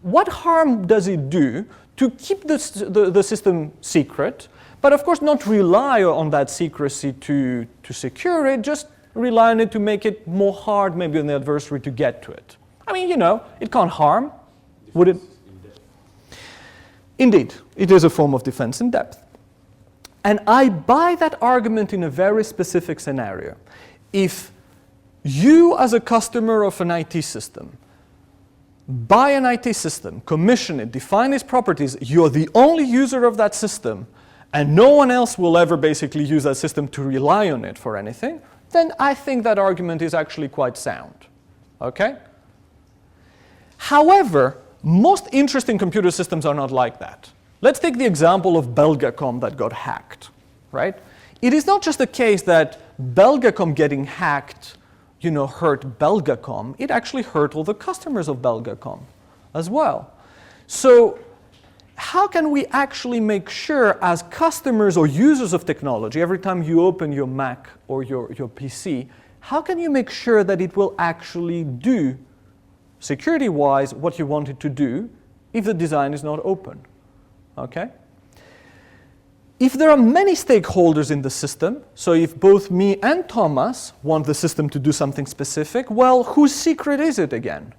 what harm does it do to keep the system secret, but of course not rely on that secrecy to secure it, just rely on it to make it more hard maybe on the adversary to get to it? I mean, it can't harm, would it? Indeed, it is a form of defense in depth. And I buy that argument in a very specific scenario. If you as a customer of an IT system buy an IT system, commission it, define its properties, you're the only user of that system, and no one else will ever basically use that system to rely on it for anything, then I think that argument is actually quite sound. Okay? However, most interesting computer systems are not like that. Let's take the example of Belgacom that got hacked, right? It is not just the case that Belgacom getting hacked, hurt Belgacom. It actually hurt all the customers of Belgacom as well. So how can we actually make sure as customers or users of technology, every time you open your Mac or your PC, how can you make sure that it will actually do, security-wise, what you want it to do if the design is not open? Okay? If there are many stakeholders in the system, so if both me and Thomas want the system to do something specific, well, whose secret is it again?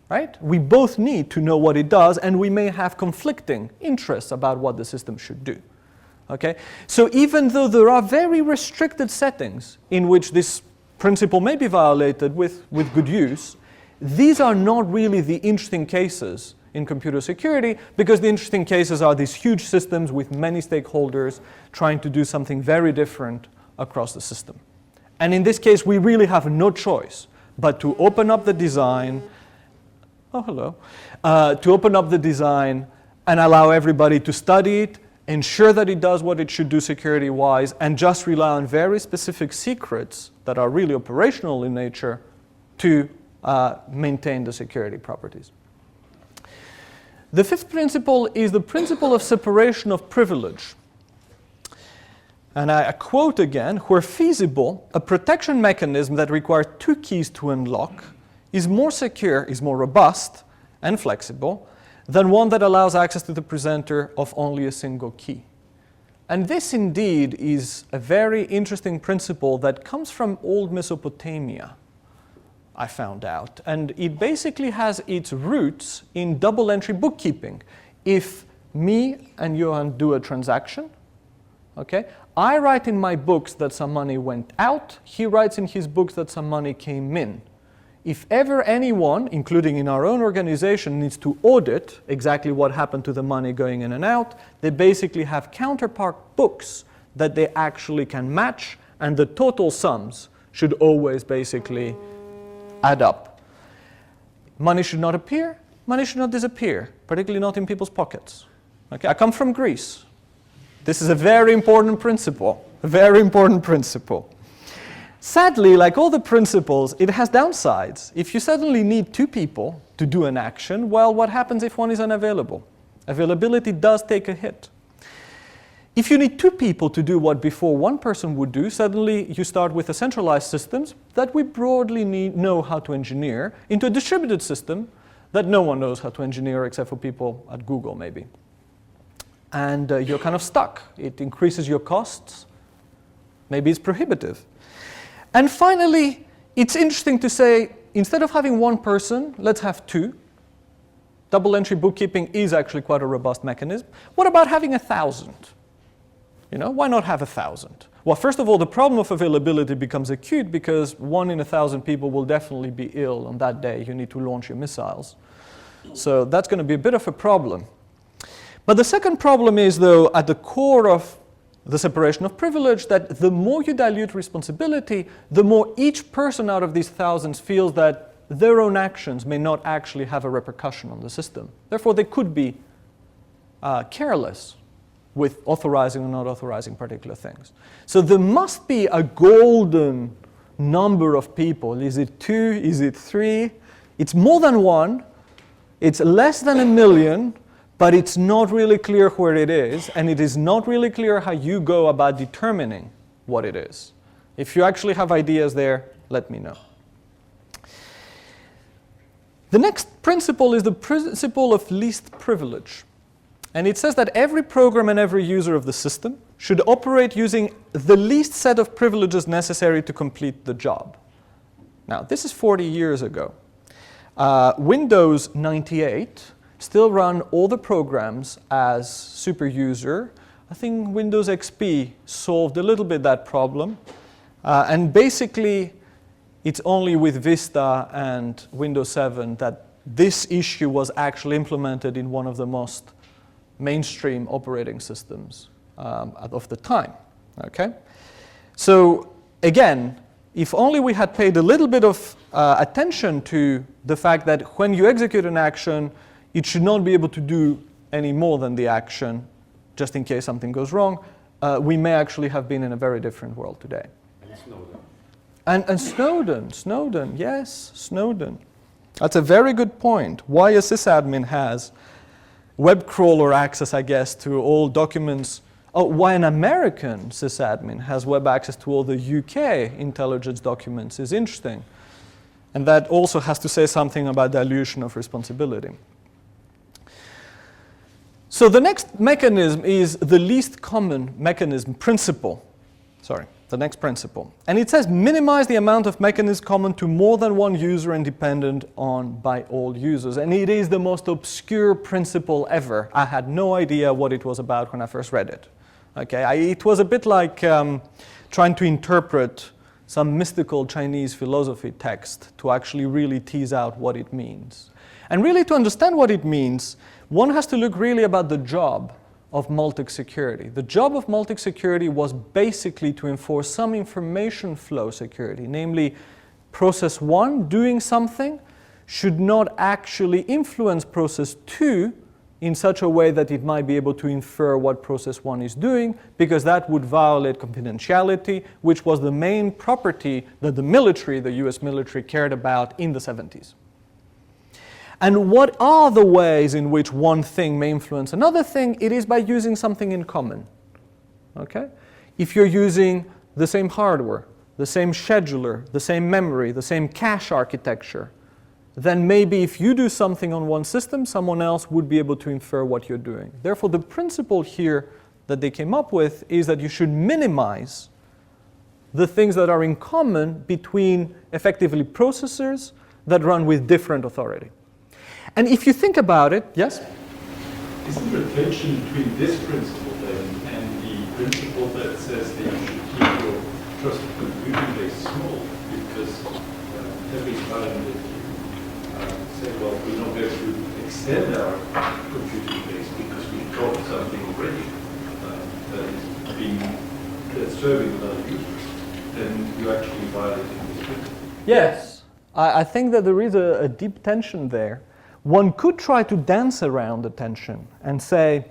Right? We both need to know what it does, and we may have conflicting interests about what the system should do. Okay? So even though there are very restricted settings in which this principle may be violated with good use, these are not really the interesting cases in computer security, because the interesting cases are these huge systems with many stakeholders trying to do something very different across the system. And in this case, we really have no choice but to open up the design, to open up the design and allow everybody to study it, ensure that it does what it should do security-wise, and just rely on very specific secrets that are really operational in nature to maintain the security properties. The fifth principle is the principle of separation of privilege. And I quote again, where feasible, a protection mechanism that requires 2 keys to unlock is more secure, is more robust and flexible than one that allows access to the presenter of only a single key. And this indeed is a very interesting principle that comes from old Mesopotamia, I found out. And it basically has its roots in double entry bookkeeping. If me and Johan do a transaction, okay, I write in my books that some money went out, he writes in his books that some money came in. If ever anyone, including in our own organization, needs to audit exactly what happened to the money going in and out, they basically have counterpart books that they actually can match, and the total sums should always basically add up. Money should not appear, money should not disappear, particularly not in people's pockets. Okay, I come from Greece. This is a very important principle, a very important principle. Sadly, like all the principles, it has downsides. If you suddenly need 2 people to do an action, well, what happens if one is unavailable? Availability does take a hit. If you need 2 people to do what before 1 person would do, suddenly you start with a centralized systems that we broadly know how to engineer into a distributed system that no one knows how to engineer except for people at Google maybe. And you're kind of stuck. It increases your costs. Maybe it's prohibitive. And finally, it's interesting to say, instead of having 1 person, let's have 2. Double entry bookkeeping is actually quite a robust mechanism. What about having 1,000? Why not have 1,000? Well, first of all, the problem of availability becomes acute because 1 in 1,000 people will definitely be ill on that day. You need to launch your missiles. So that's going to be a bit of a problem. But the second problem is, though, at the core of the separation of privilege, that the more you dilute responsibility, the more each person out of these thousands feels that their own actions may not actually have a repercussion on the system. Therefore, they could be careless with authorizing or not authorizing particular things. So there must be a golden number of people. Is it 2? Is it 3? It's more than 1. It's less than 1 million, but it's not really clear where it is, and it is not really clear how you go about determining what it is. If you actually have ideas there, let me know. The next principle is the principle of least privilege. And it says that every program and every user of the system should operate using the least set of privileges necessary to complete the job. Now, this is 40 years ago. Windows 98 still run all the programs as super user. I think Windows XP solved a little bit that problem. And basically, it's only with Vista and Windows 7 that this issue was actually implemented in one of the most mainstream operating systems of the time. Okay? So again, if only we had paid a little bit of attention to the fact that when you execute an action, it should not be able to do any more than the action, just in case something goes wrong, we may actually have been in a very different world today. And Snowden. And Snowden, yes, Snowden. That's a very good point. Why a sysadmin has web crawler access, I guess, to all documents. Oh, why an American sysadmin has web access to all the UK intelligence documents is interesting. And that also has to say something about dilution of responsibility. So the next mechanism is the least common mechanism principle. The next principle. And it says minimize the amount of mechanisms common to more than one user and dependent on by all users. And it is the most obscure principle ever. I had no idea what it was about when I first read it. Okay, it was a bit like trying to interpret some mystical Chinese philosophy text to actually really tease out what it means. And really to understand what it means, one has to look really about the job of multi-security. The job of multi-security was basically to enforce some information flow security, namely process 1 doing something should not actually influence process 2 in such a way that it might be able to infer what process 1 is doing, because that would violate confidentiality, which was the main property that the military, the US military, cared about in the 70s. And what are the ways in which one thing may influence another thing? It is by using something in common. Okay? If you're using the same hardware, the same scheduler, the same memory, the same cache architecture, then maybe if you do something on one system, someone else would be able to infer what you're doing. Therefore, the principle here that they came up with is that you should minimize the things that are in common between effectively processors that run with different authority. And if you think about it, yes? Isn't there a tension between this principle then and the principle that says that you should keep your trusted computing base small? Because every time that you say, well, we're not going to extend our computing base because we've got something already that's serving other users, then you're actually violating this principle. Yes. I think that there is a deep tension there. One could try to dance around the tension and say,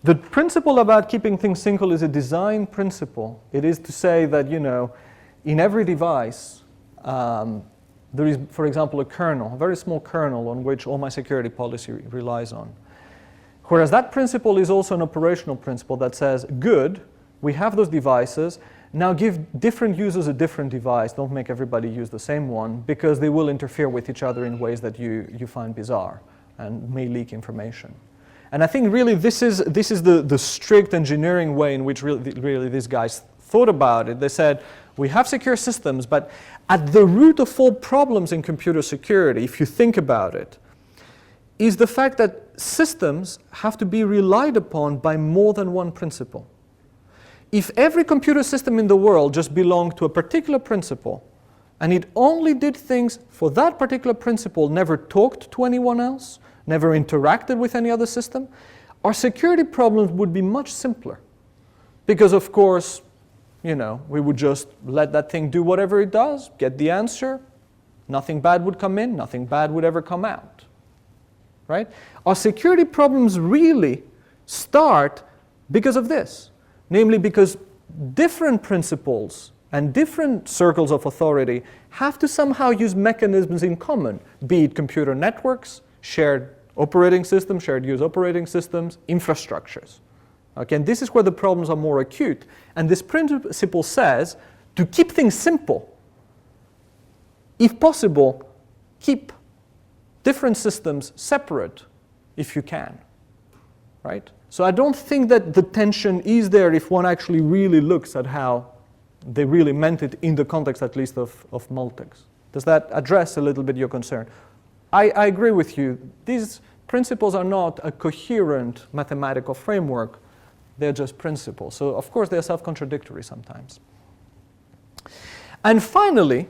the principle about keeping things single is a design principle. It is to say that, in every device, there is, for example, a kernel, a very small kernel on which all my security policy relies on. Whereas that principle is also an operational principle that says, good, we have those devices, now give different users a different device. Don't make everybody use the same one, because they will interfere with each other in ways that you find bizarre and may leak information. And I think really this is the strict engineering way in which really these guys thought about it. They said, we have secure systems, but at the root of all problems in computer security, if you think about it, is the fact that systems have to be relied upon by more than one principle. If every computer system in the world just belonged to a particular principle, and it only did things for that particular principle, never talked to anyone else, never interacted with any other system, our security problems would be much simpler. Because of course, we would just let that thing do whatever it does, get the answer, nothing bad would come in, nothing bad would ever come out. Right? Our security problems really start because of this. Namely, because different principles and different circles of authority have to somehow use mechanisms in common, be it computer networks, shared operating systems, shared use operating systems, infrastructures. Okay, and this is where the problems are more acute. And this principle says, to keep things simple, if possible, keep different systems separate if you can. Right? So I don't think that the tension is there if one actually really looks at how they really meant it in the context, at least, of Multics. Does that address a little bit your concern? I agree with you. These principles are not a coherent mathematical framework. They're just principles. So, of course, they're self-contradictory sometimes. And finally,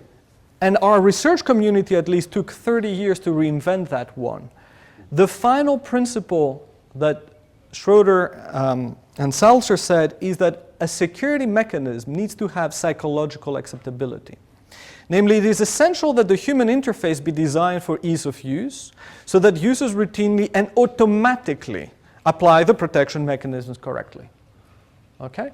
and our research community at least took 30 years to reinvent that one, the final principle that Schroeder and Salzer said is that a security mechanism needs to have psychological acceptability. Namely, it is essential that the human interface be designed for ease of use so that users routinely and automatically apply the protection mechanisms correctly. Okay?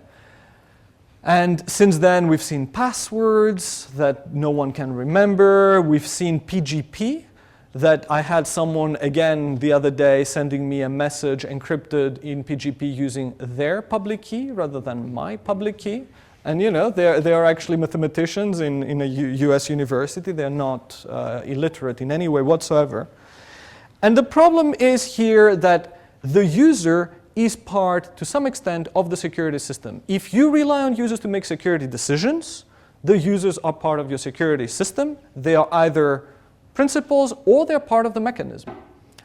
And since then, we've seen passwords that no one can remember. We've seen PGP, that I had someone, again, the other day sending me a message encrypted in PGP using their public key rather than my public key. And you know, they are actually mathematicians in a US university. They're not illiterate in any way whatsoever. And the problem is here that the user is part, to some extent, of the security system. If you rely on users to make security decisions, the users are part of your security system. They are either principals or they're part of the mechanism.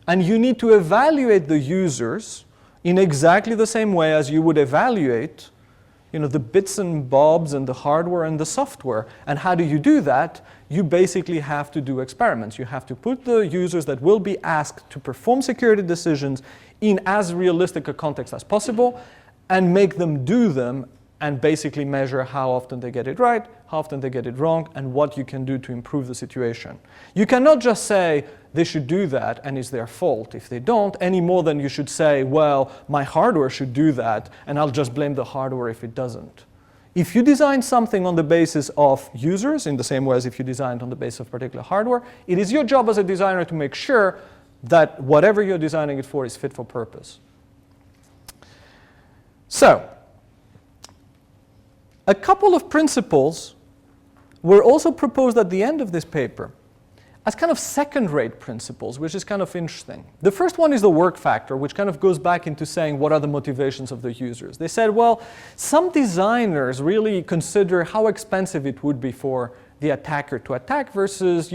And you need to evaluate the users in exactly the same way as you would evaluate, you know, the bits and bobs and the hardware and the software. And how do you do that? You basically have to do experiments. You have to put the users that will be asked to perform security decisions in as realistic a context as possible and make them do them and basically measure how often they get it right, how often they get it wrong, and what you can do to improve the situation. You cannot just say they should do that and it's their fault if they don't, any more than you should say, well, my hardware should do that and I'll just blame the hardware if it doesn't. If you design something on the basis of users, in the same way as if you designed on the basis of particular hardware, it is your job as a designer to make sure that whatever you're designing it for is fit for purpose. So, a couple of principles were also proposed at the end of this paper as kind of second-rate principles, which is kind of interesting. The first one is the work factor, which kind of goes back into saying what are the motivations of the users. They said, well, some designers really consider how expensive it would be for the attacker to attack versus,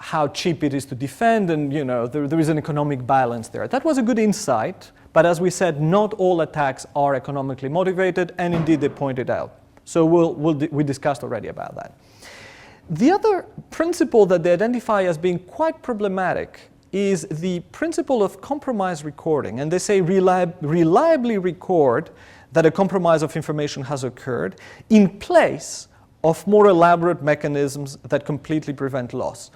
how cheap it is to defend, and there is an economic balance there. That was a good insight, but as we said, not all attacks are economically motivated, and indeed they pointed out. So we discussed already about that. The other principle that they identify as being quite problematic is the principle of compromise recording, and they say reliably record that a compromise of information has occurred in place of more elaborate mechanisms that completely prevent loss.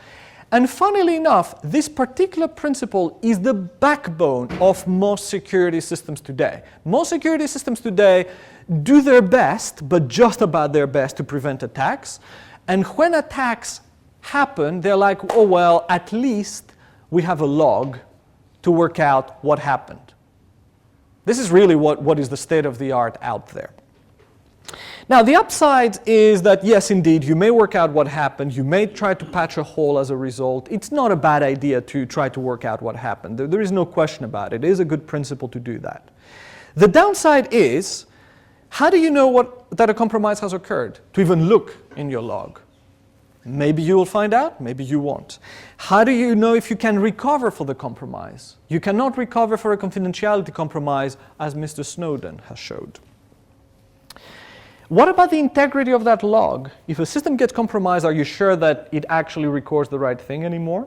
And funnily enough, this particular principle is the backbone of most security systems today. Most security systems today do their best, but just about their best, to prevent attacks. And when attacks happen, they're like, oh, well, at least we have a log to work out what happened. This is really what is the state of the art out there. Now, the upside is that, yes, indeed, you may work out what happened. You may try to patch a hole as a result. It's not a bad idea to try to work out what happened. There is no question about it. It is a good principle to do that. The downside is, how do you know that a compromise has occurred? To even look in your log. Maybe you will find out, maybe you won't. How do you know if you can recover for the compromise? You cannot recover for a confidentiality compromise, as Mr. Snowden has showed. What about the integrity of that log? If a system gets compromised, are you sure that it actually records the right thing anymore?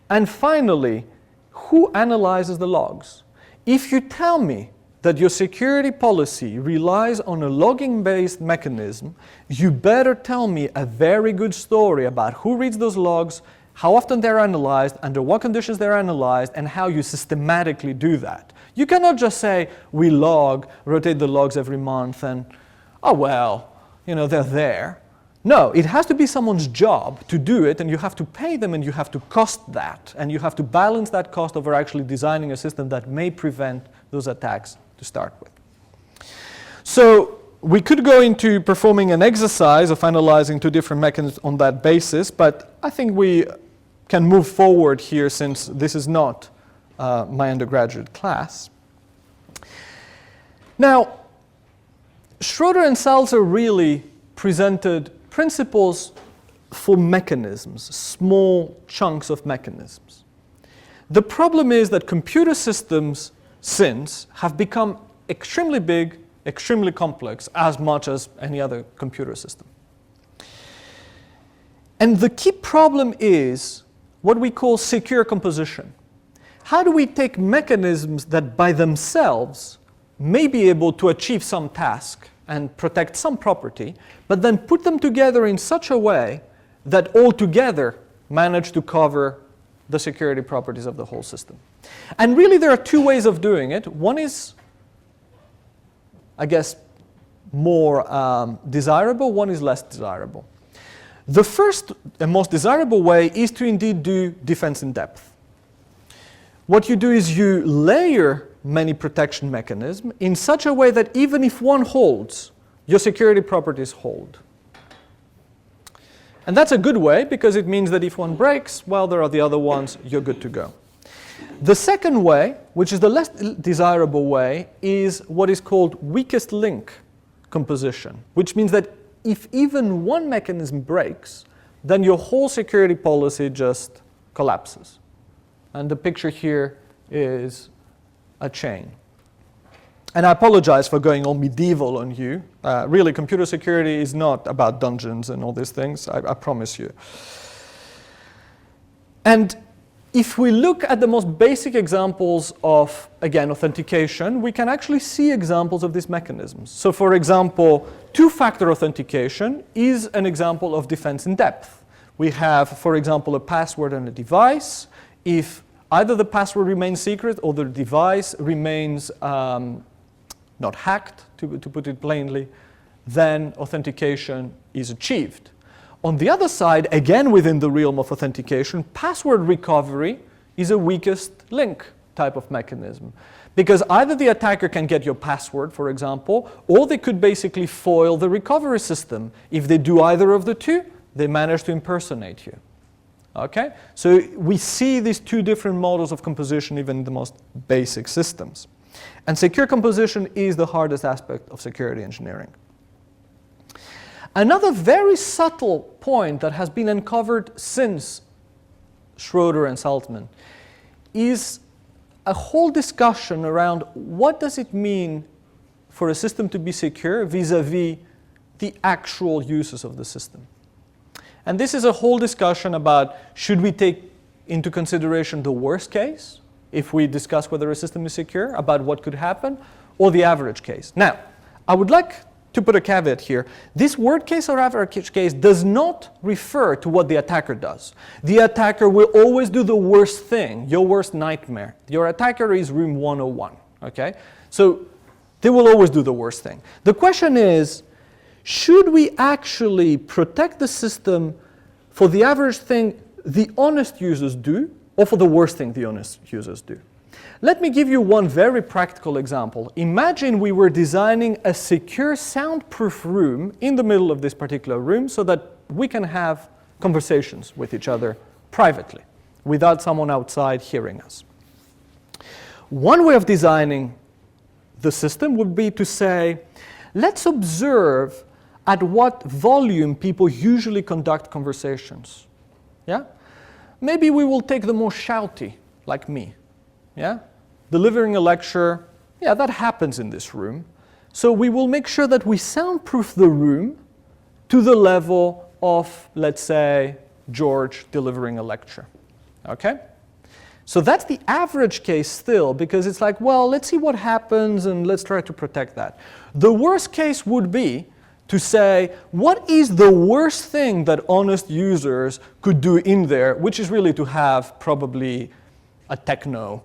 And finally, who analyzes the logs? If you tell me that your security policy relies on a logging-based mechanism, you better tell me a very good story about who reads those logs, how often they're analyzed, under what conditions they're analyzed, and how you systematically do that. You cannot just say, we log, rotate the logs every month, and oh, well, they're there. No, it has to be someone's job to do it, and you have to pay them, and you have to cost that, and you have to balance that cost over actually designing a system that may prevent those attacks to start with. So we could go into performing an exercise of analyzing two different mechanisms on that basis, but I think we can move forward here since this is not my undergraduate class. Now, Schroeder and Salzer really presented principles for mechanisms, small chunks of mechanisms. The problem is that computer systems since have become extremely big, extremely complex, as much as any other computer system. And the key problem is what we call secure composition. how do we take mechanisms that by themselves may be able to achieve some task and protect some property, but then put them together in such a way that all together manage to cover the security properties of the whole system? And really there are two ways of doing it. One is, I guess, more desirable, one is less desirable. The first and most desirable way is to indeed do defense in depth. What you do is you layer many protection mechanisms in such a way that even if one holds, your security properties hold. And that's a good way because it means that if one breaks, well, there are the other ones, you're good to go. The second way, which is the less desirable way, is what is called weakest link composition, which means that if even one mechanism breaks, then your whole security policy just collapses. And the picture here is a chain. And I apologize for going all medieval on you. Really, computer security is not about dungeons and all these things, I promise you. And if we look at the most basic examples of, again, authentication, we can actually see examples of these mechanisms. So for example, two-factor authentication is an example of defense in depth. We have, for example, a password and a device. If either the password remains secret or the device remains not hacked, to put it plainly, then authentication is achieved. On the other side, again within the realm of authentication, password recovery is a weakest link type of mechanism. Because either the attacker can get your password, for example, or they could basically foil the recovery system. If they do either of the two, they manage to impersonate you. Okay? So we see these two different models of composition even in the most basic systems. And secure composition is the hardest aspect of security engineering. Another very subtle point that has been uncovered since Schroeder and Saltzman is a whole discussion around what does it mean for a system to be secure vis-a-vis the actual uses of the system. And this is a whole discussion about should we take into consideration the worst case if we discuss whether a system is secure, about what could happen, or the average case. Now, I would like to put a caveat here. This worst case or average case does not refer to what the attacker does. The attacker will always do the worst thing, your worst nightmare. Your attacker is room 101, okay? So they will always do the worst thing. The question is, should we actually protect the system for the average thing the honest users do, or for the worst thing the honest users do? Let me give you one very practical example. Imagine we were designing a secure soundproof room in the middle of this particular room so that we can have conversations with each other privately without someone outside hearing us. One way of designing the system would be to say, let's observe at what volume people usually conduct conversations. Yeah? Maybe we will take the more shouty, like me. Yeah? Delivering a lecture, yeah, that happens in this room. So we will make sure that we soundproof the room to the level of, let's say, George delivering a lecture. Okay? So that's the average case still, because it's like, well, let's see what happens and let's try to protect that. The worst case would be to say, what is the worst thing that honest users could do in there, which is really to have probably a techno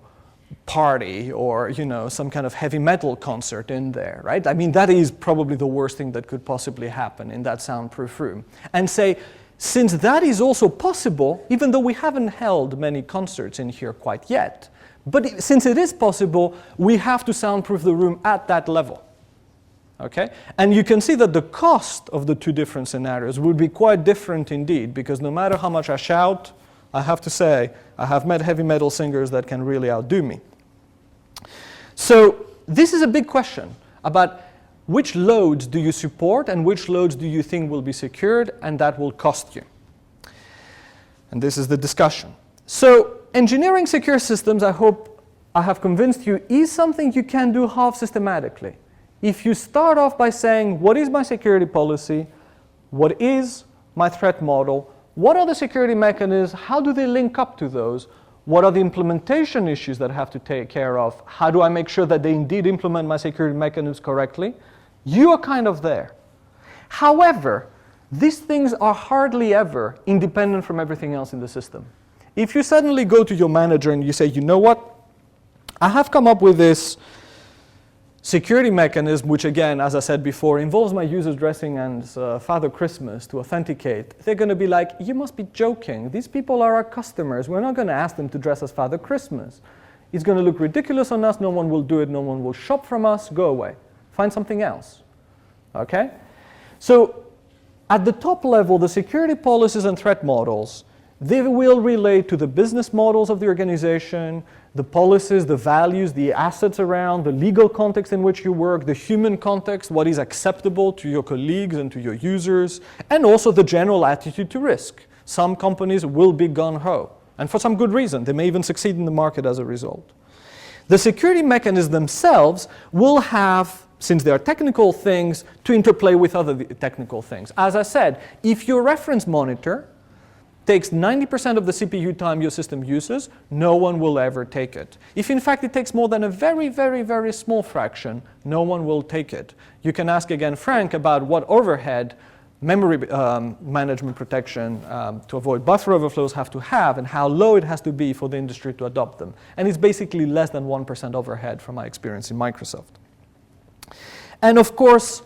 party or, you know, some kind of heavy metal concert in there, right? I mean, that is probably the worst thing that could possibly happen in that soundproof room. And say, since that is also possible, even though we haven't held many concerts in here quite yet, but since it is possible, we have to soundproof the room at that level. Okay? And you can see that the cost of the two different scenarios would be quite different indeed, because no matter how much I shout, I have to say, I have met heavy metal singers that can really outdo me. So this is a big question about which loads do you support and which loads do you think will be secured, and that will cost you. And this is the discussion. So engineering secure systems, I hope I have convinced you, is something you can do half systematically. If you start off by saying, what is my security policy? What is my threat model? What are the security mechanisms? How do they link up to those? What are the implementation issues that I have to take care of? How do I make sure that they indeed implement my security mechanisms correctly? You are kind of there. However, these things are hardly ever independent from everything else in the system. If you suddenly go to your manager and you say, you know what, I have come up with this security mechanism, which again, as I said before, involves my users dressing as Father Christmas to authenticate, they're going to be like, you must be joking. These people are our customers. We're not going to ask them to dress as Father Christmas. It's going to look ridiculous on us. No one will do it. No one will shop from us. Go away. Find something else. Okay? So at the top level, the security policies and threat models, they will relate to the business models of the organization, the policies, the values, the assets around, the legal context in which you work, the human context, what is acceptable to your colleagues and to your users, and also the general attitude to risk. Some companies will be gung-ho, and for some good reason. They may even succeed in the market as a result. The security mechanisms themselves will have, since they are technical things, to interplay with other technical things. As I said, if your reference monitor takes 90% of the CPU time your system uses, no one will ever take it. If in fact it takes more than a very, very, very small fraction, no one will take it. You can ask again Frank about what overhead memory management protection to avoid buffer overflows have to have and how low it has to be for the industry to adopt them. And it's basically less than 1% overhead from my experience in Microsoft. And of course,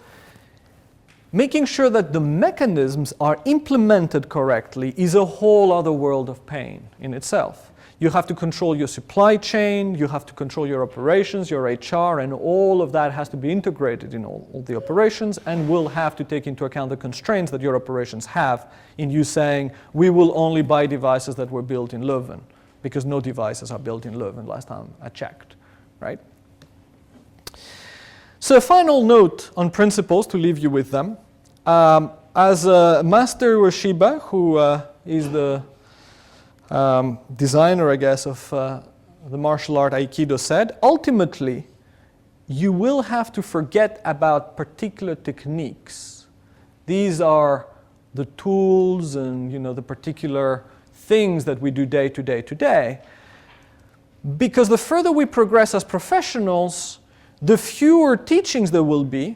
making sure that the mechanisms are implemented correctly is a whole other world of pain in itself. You have to control your supply chain, you have to control your operations, your HR, and all of that has to be integrated in all the operations and will have to take into account the constraints that your operations have in you saying, we will only buy devices that were built in Leuven, because no devices are built in Leuven last time I checked, right? So a final note on principles to leave you with them. As Master Ueshiba, who is the designer, I guess, of the martial art Aikido said, ultimately, you will have to forget about particular techniques. These are the tools and the particular things that we do day to day. Because the further we progress as professionals, the fewer teachings there will be,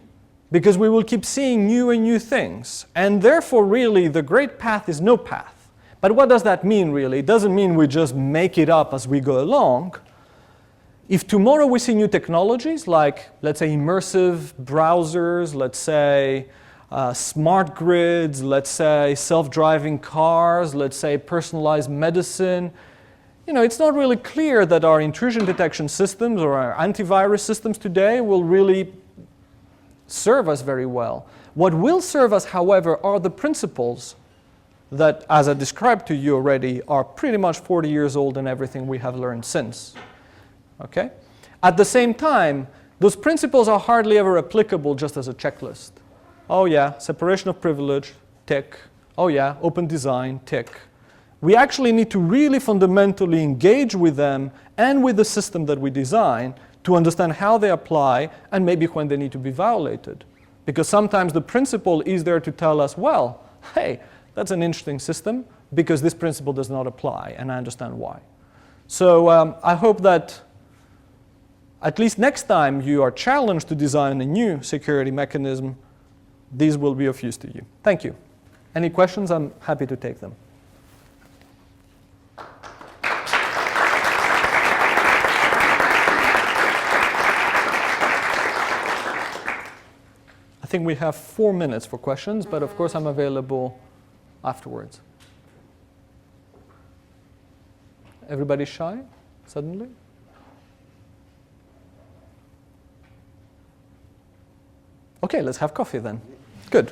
because we will keep seeing new and new things. And therefore, really, the great path is no path. But what does that mean, really? It doesn't mean we just make it up as we go along. If tomorrow we see new technologies, like, let's say, immersive browsers, let's say, smart grids, let's say, self-driving cars, let's say, personalized medicine, it's not really clear that our intrusion detection systems or our antivirus systems today will really serve us very well. What will serve us, however, are the principles that, as I described to you already, are pretty much 40 years old and everything we have learned since. Okay? At the same time, those principles are hardly ever applicable just as a checklist. Oh yeah, separation of privilege, tick. Oh yeah, open design, tick. We actually need to really fundamentally engage with them and with the system that we design to understand how they apply and maybe when they need to be violated. Because sometimes the principle is there to tell us, well, hey, that's an interesting system because this principle does not apply and I understand why. So I hope that at least next time you are challenged to design a new security mechanism, these will be of use to you. Thank you. Any questions? I'm happy to take them. I think we have 4 minutes for questions, but of course I'm available afterwards. Everybody shy suddenly? Okay, let's have coffee then. Good.